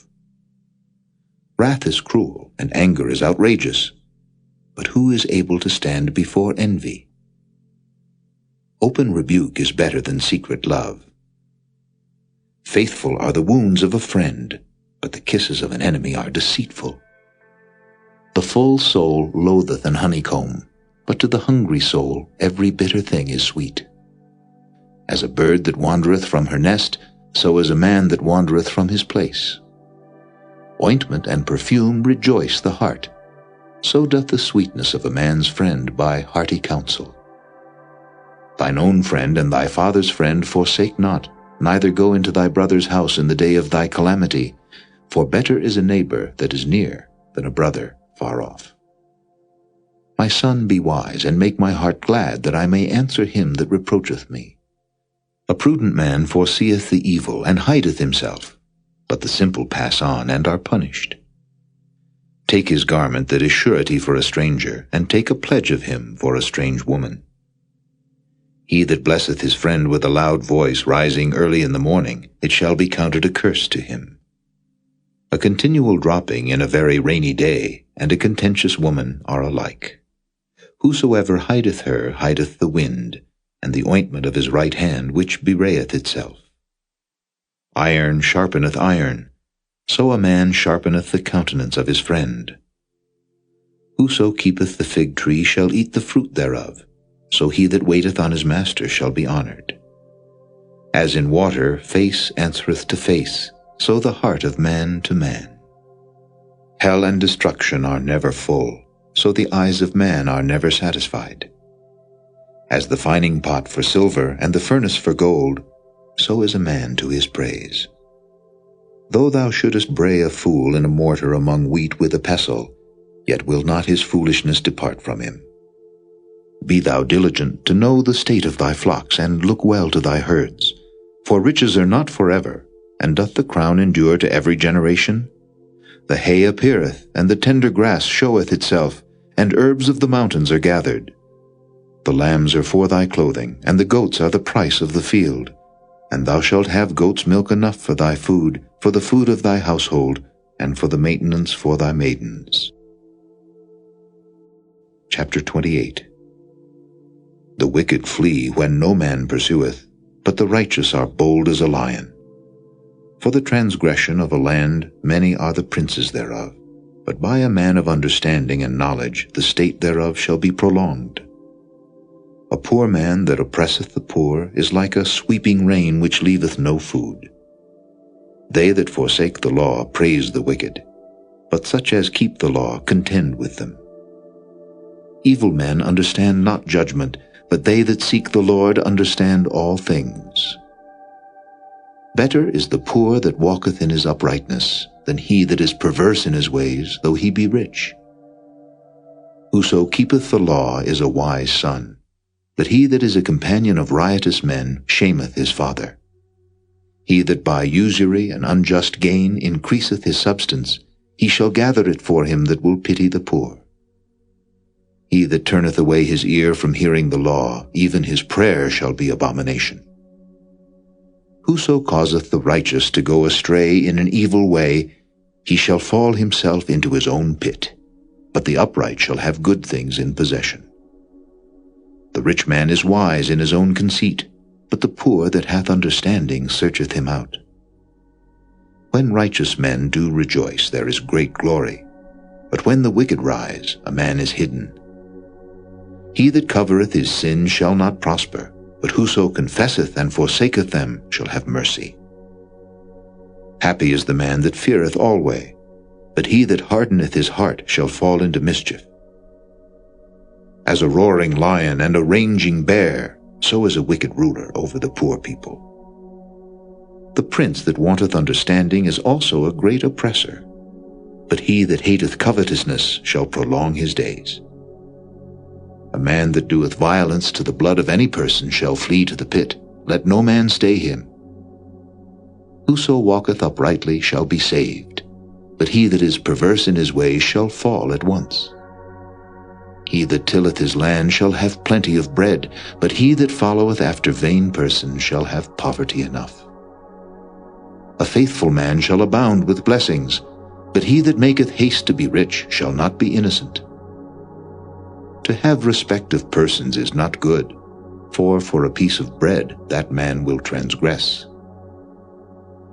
Wrath is cruel, and anger is outrageous, but who is able to stand before envy? Open rebuke is better than secret love. Faithful are the wounds of a friend, but the kisses of an enemy are deceitful. The full soul loatheth an honeycomb, but to the hungry soul every bitter thing is sweet. As a bird that wandereth from her nest, so is a man that wandereth from his place. Ointment and perfume rejoice the heart, so doth the sweetness of a man's friend by hearty counsel. Thine own friend and thy father's friend forsake not, neither go into thy brother's house in the day of thy calamity, for better is a neighbor that is near than a brother far off. My son, be wise, and make my heart glad, that I may answer him that reproacheth me. A prudent man foreseeth the evil, and hideth himself, but the simple pass on, and are punished. Take his garment that is surety for a stranger, and take a pledge of him for a strange woman. He that blesseth his friend with a loud voice, rising early in the morning, it shall be counted a curse to him. A continual dropping in a very rainy day, and a contentious woman are alike. Whosoever hideth her hideth the wind, and the ointment of his right hand which bewrayeth itself. Iron sharpeneth iron, so a man sharpeneth the countenance of his friend. Whoso keepeth the fig tree shall eat the fruit thereof, so he that waiteth on his master shall be honored. As in water face answereth to face, so the heart of man to man. Hell and destruction are never full, so the eyes of man are never satisfied. As the fining pot for silver and the furnace for gold, so is a man to his praise. Though thou shouldest bray a fool in a mortar among wheat with a pestle, yet will not his foolishness depart from him. Be thou diligent to know the state of thy flocks, and look well to thy herds. For riches are not forever, and doth the crown endure to every generation? The hay appeareth, and the tender grass showeth itself, and herbs of the mountains are gathered. The lambs are for thy clothing, and the goats are the price of the field. And thou shalt have goats' milk enough for thy food, for the food of thy household, and for the maintenance for thy maidens. Chapter 28. The wicked flee when no man pursueth, but the righteous are bold as a lion. For the transgression of a land many are the princes thereof, but by a man of understanding and knowledge the state thereof shall be prolonged. A poor man that oppresseth the poor is like a sweeping rain which leaveth no food. They that forsake the law praise the wicked, but such as keep the law contend with them. Evil men understand not judgment, but they that seek the Lord understand all things. Better is the poor that walketh in his uprightness, than he that is perverse in his ways, though he be rich. Whoso keepeth the law is a wise son, but he that is a companion of riotous men shameth his father. He that by usury and unjust gain increaseth his substance, he shall gather it for him that will pity the poor. He that turneth away his ear from hearing the law, even his prayer shall be abomination. Whoso causeth the righteous to go astray in an evil way, he shall fall himself into his own pit, but the upright shall have good things in possession. The rich man is wise in his own conceit, but the poor that hath understanding searcheth him out. When righteous men do rejoice, there is great glory, but when the wicked rise, a man is hidden. He that covereth his sins shall not prosper, but whoso confesseth and forsaketh them shall have mercy. Happy is the man that feareth alway, but he that hardeneth his heart shall fall into mischief. As a roaring lion and a raging bear, so is a wicked ruler over the poor people. The prince that wanteth understanding is also a great oppressor, but he that hateth covetousness shall prolong his days. A man that doeth violence to the blood of any person shall flee to the pit. Let no man stay him. Whoso walketh uprightly shall be saved, but he that is perverse in his ways shall fall at once. He that tilleth his land shall have plenty of bread, but he that followeth after vain persons shall have poverty enough. A faithful man shall abound with blessings, but he that maketh haste to be rich shall not be innocent. To have respect of persons is not good, for a piece of bread that man will transgress.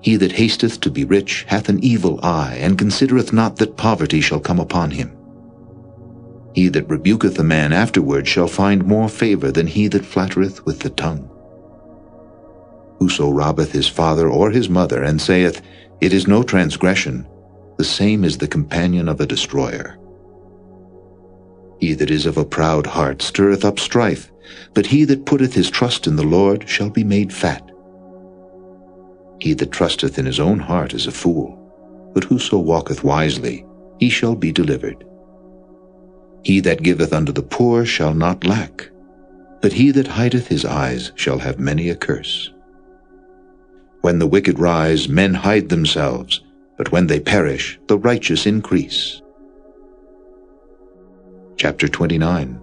He that hasteth to be rich hath an evil eye, and considereth not that poverty shall come upon him. He that rebuketh a man afterward shall find more favor than he that flattereth with the tongue. Whoso robbeth his father or his mother, and saith, It is no transgression, the same is the companion of a destroyer. He that is of a proud heart stirreth up strife, but he that putteth his trust in the Lord shall be made fat. He that trusteth in his own heart is a fool, but whoso walketh wisely, he shall be delivered. He that giveth unto the poor shall not lack, but he that hideth his eyes shall have many a curse. When the wicked rise, men hide themselves, but when they perish, the righteous increase. Chapter 29.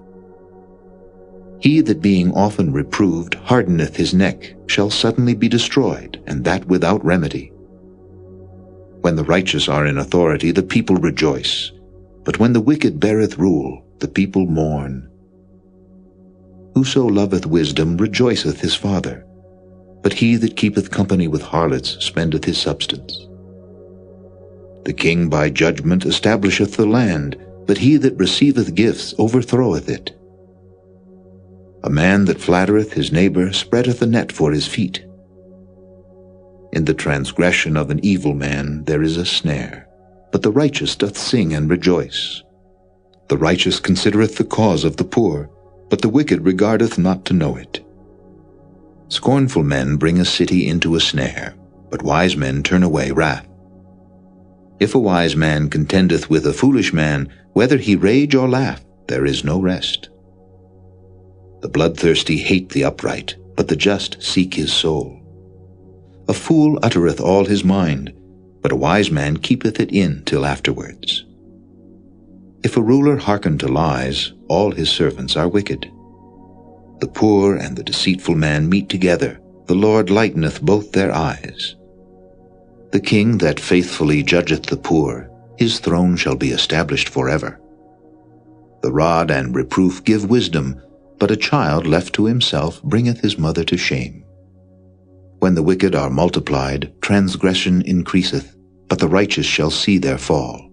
He that being often reproved hardeneth his neck shall suddenly be destroyed, and that without remedy. When the righteous are in authority, the people rejoice, but when the wicked beareth rule, the people mourn. Whoso loveth wisdom rejoiceth his father, but he that keepeth company with harlots spendeth his substance. The king by judgment establisheth the land, but he that receiveth gifts overthroweth it. A man that flattereth his neighbor spreadeth a net for his feet. In the transgression of an evil man there is a snare, but the righteous doth sing and rejoice. The righteous considereth the cause of the poor, but the wicked regardeth not to know it. Scornful men bring a city into a snare, but wise men turn away wrath. If a wise man contendeth with a foolish man, whether he rage or laugh, there is no rest. The bloodthirsty hate the upright, but the just seek his soul. A fool uttereth all his mind, but a wise man keepeth it in till afterwards. If a ruler hearken to lies, all his servants are wicked. The poor and the deceitful man meet together, the Lord lighteneth both their eyes. The king that faithfully judgeth the poor, his throne shall be established forever. The rod and reproof give wisdom, but a child left to himself bringeth his mother to shame. When the wicked are multiplied, transgression increaseth, but the righteous shall see their fall.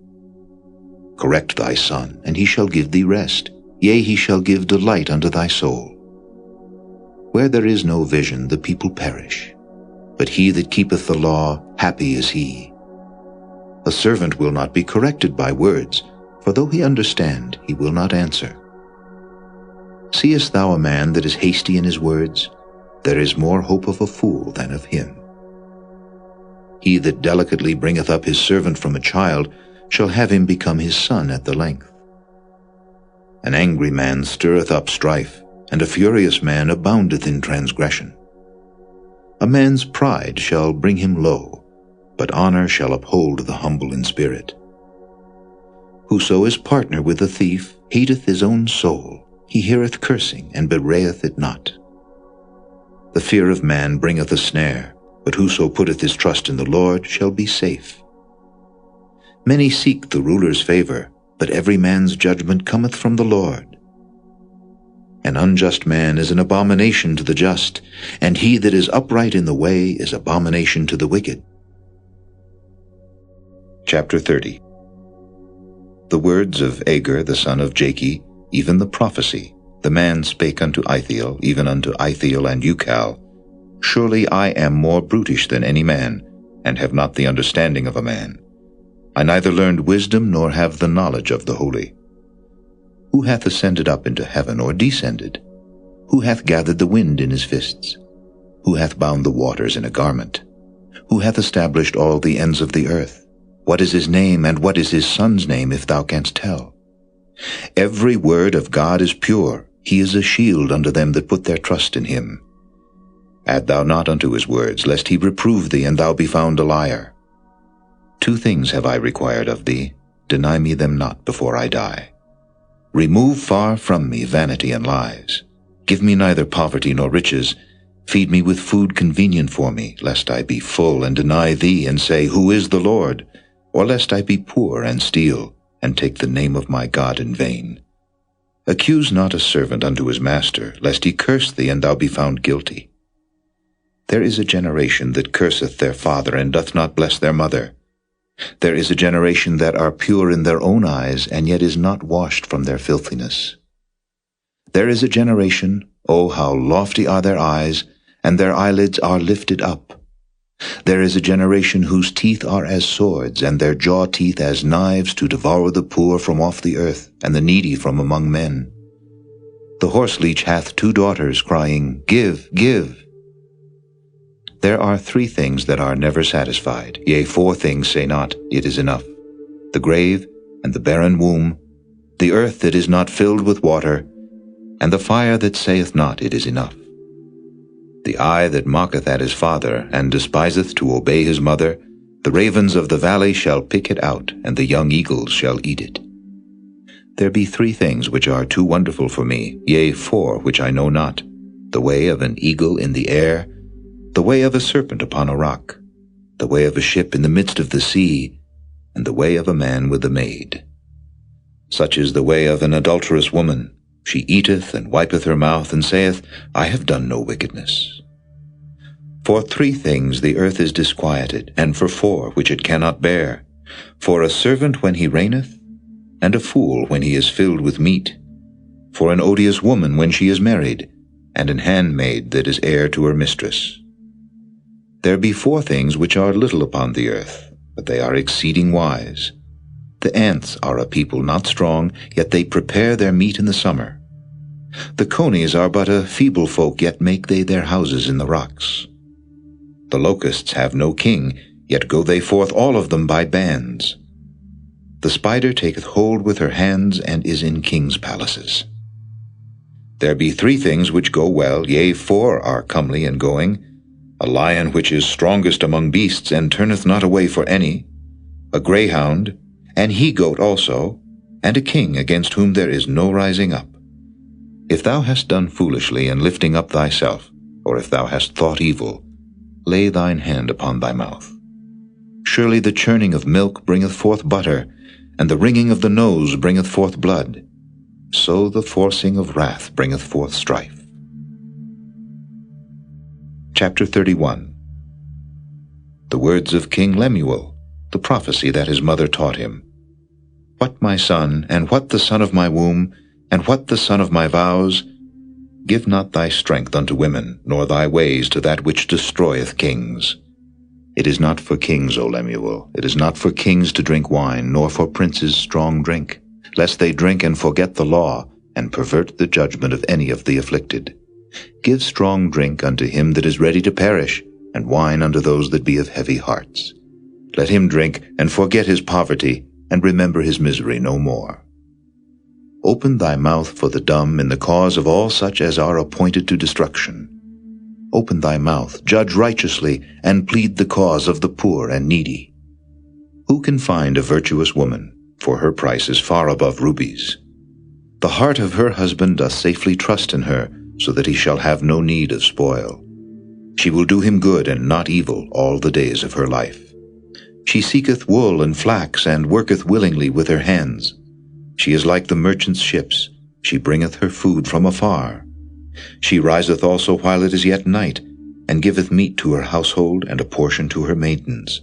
Correct thy son, and he shall give thee rest, yea, he shall give delight unto thy soul. Where there is no vision, the people perish, but he that keepeth the law, happy is he. A servant will not be corrected by words, for though he understand, he will not answer. Seest thou a man that is hasty in his words? There is more hope of a fool than of him. He that delicately bringeth up his servant from a child shall have him become his son at the length. An angry man stirreth up strife, and a furious man aboundeth in transgression. A man's pride shall bring him low, but honor shall uphold the humble in spirit. Whoso is partner with a thief hateth his own soul. He heareth cursing, and bewrayeth it not. The fear of man bringeth a snare, but whoso putteth his trust in the Lord shall be safe. Many seek the ruler's favor, but every man's judgment cometh from the Lord. An unjust man is an abomination to the just, and he that is upright in the way is abomination to the wicked. Chapter 30. The words of Agur the son of Jakeh, even the prophecy, the man spake unto Ithiel, even unto Ithiel and Ucal, Surely I am more brutish than any man, and have not the understanding of a man. I neither learned wisdom nor have the knowledge of the holy. Who hath ascended up into heaven, or descended? Who hath gathered the wind in his fists? Who hath bound the waters in a garment? Who hath established all the ends of the earth? What is his name, and what is his son's name, if thou canst tell? Every word of God is pure. He is a shield unto them that put their trust in him. Add thou not unto his words, lest he reprove thee, and thou be found a liar. 2 things have I required of thee. Deny me them not before I die. Remove far from me vanity and lies. Give me neither poverty nor riches. Feed me with food convenient for me, lest I be full and deny thee, and say, Who is the Lord? Or lest I be poor and steal, and take the name of my God in vain. Accuse not a servant unto his master, lest he curse thee, and thou be found guilty. There is a generation that curseth their father, and doth not bless their mother. There is a generation that are pure in their own eyes, and yet is not washed from their filthiness. There is a generation, O how lofty are their eyes, and their eyelids are lifted up. There is a generation whose teeth are as swords, and their jaw teeth as knives, to devour the poor from off the earth, and the needy from among men. The horseleech hath 2 daughters, crying, Give, give. There are 3 things that are never satisfied, yea, 4 things say not, It is enough. The grave, and the barren womb, the earth that is not filled with water, and the fire that saith not, It is enough. The eye that mocketh at his father, and despiseth to obey his mother, the ravens of the valley shall pick it out, and the young eagles shall eat it. There be 3 things which are too wonderful for me, yea, 4 which I know not, the way of an eagle in the air, the way of a serpent upon a rock, the way of a ship in the midst of the sea, and the way of a man with a maid. Such is the way of an adulterous woman. She eateth and wipeth her mouth, and saith, I have done no wickedness. For 3 things the earth is disquieted, and for 4 which it cannot bear, for a servant when he reigneth, and a fool when he is filled with meat, for an odious woman when she is married, and an handmaid that is heir to her mistress. There be 4 things which are little upon the earth, but they are exceeding wise. The ants are a people not strong, yet they prepare their meat in the summer. The conies are but a feeble folk, yet make they their houses in the rocks. The locusts have no king, yet go they forth all of them by bands. The spider taketh hold with her hands, and is in kings' palaces. There be 3 things which go well, yea, 4 are comely in going: a lion which is strongest among beasts, and turneth not away for any, a greyhound, an he-goat also, and a king against whom there is no rising up. If thou hast done foolishly in lifting up thyself, or if thou hast thought evil, lay thine hand upon thy mouth. Surely the churning of milk bringeth forth butter, and the wringing of the nose bringeth forth blood. So the forcing of wrath bringeth forth strife. Chapter 31. The words of King Lemuel, the prophecy that his mother taught him. What, my son, and what the son of my womb, and what the son of my vows? Give not thy strength unto women, nor thy ways to that which destroyeth kings. It is not for kings, O Lemuel, it is not for kings to drink wine, nor for princes strong drink, lest they drink and forget the law, and pervert the judgment of any of the afflicted. Give strong drink unto him that is ready to perish, and wine unto those that be of heavy hearts. Let him drink, and forget his poverty, and remember his misery no more. Open thy mouth for the dumb in the cause of all such as are appointed to destruction. Open thy mouth, judge righteously, and plead the cause of the poor and needy. Who can find a virtuous woman? For her price is far above rubies. The heart of her husband doth safely trust in her, so that he shall have no need of spoil. She will do him good and not evil all the days of her life. She seeketh wool and flax, and worketh willingly with her hands. She is like the merchant's ships, she bringeth her food from afar. She riseth also while it is yet night, and giveth meat to her household, and a portion to her maidens.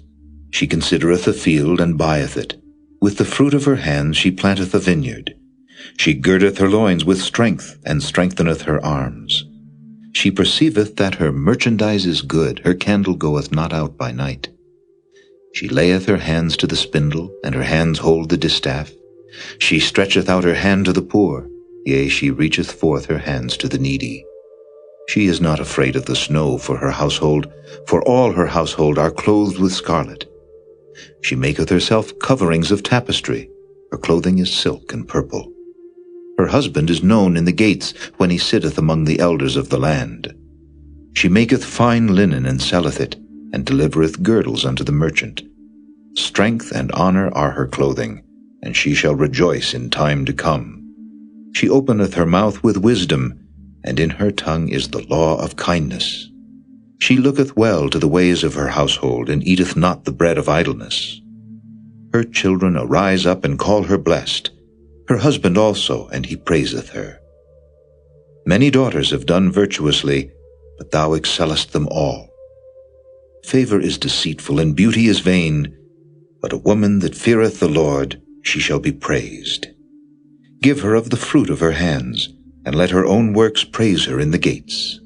She considereth a field, and buyeth it. With the fruit of her hands she planteth a vineyard. She girdeth her loins with strength, and strengtheneth her arms. She perceiveth that her merchandise is good, her candle goeth not out by night. She layeth her hands to the spindle, and her hands hold the distaff. She stretcheth out her hand to the poor, yea, she reacheth forth her hands to the needy. She is not afraid of the snow for her household, for all her household are clothed with scarlet. She maketh herself coverings of tapestry, her clothing is silk and purple. Her husband is known in the gates, when he sitteth among the elders of the land. She maketh fine linen and selleth it, and delivereth girdles unto the merchant. Strength and honor are her clothing, and she shall rejoice in time to come. She openeth her mouth with wisdom, and in her tongue is the law of kindness. She looketh well to the ways of her household, and eateth not the bread of idleness. Her children arise up and call her blessed, her husband also, and he praiseth her. Many daughters have done virtuously, but thou excellest them all. Favor is deceitful, and beauty is vain, but a woman that feareth the Lord, she shall be praised. Give her of the fruit of her hands, and let her own works praise her in the gates.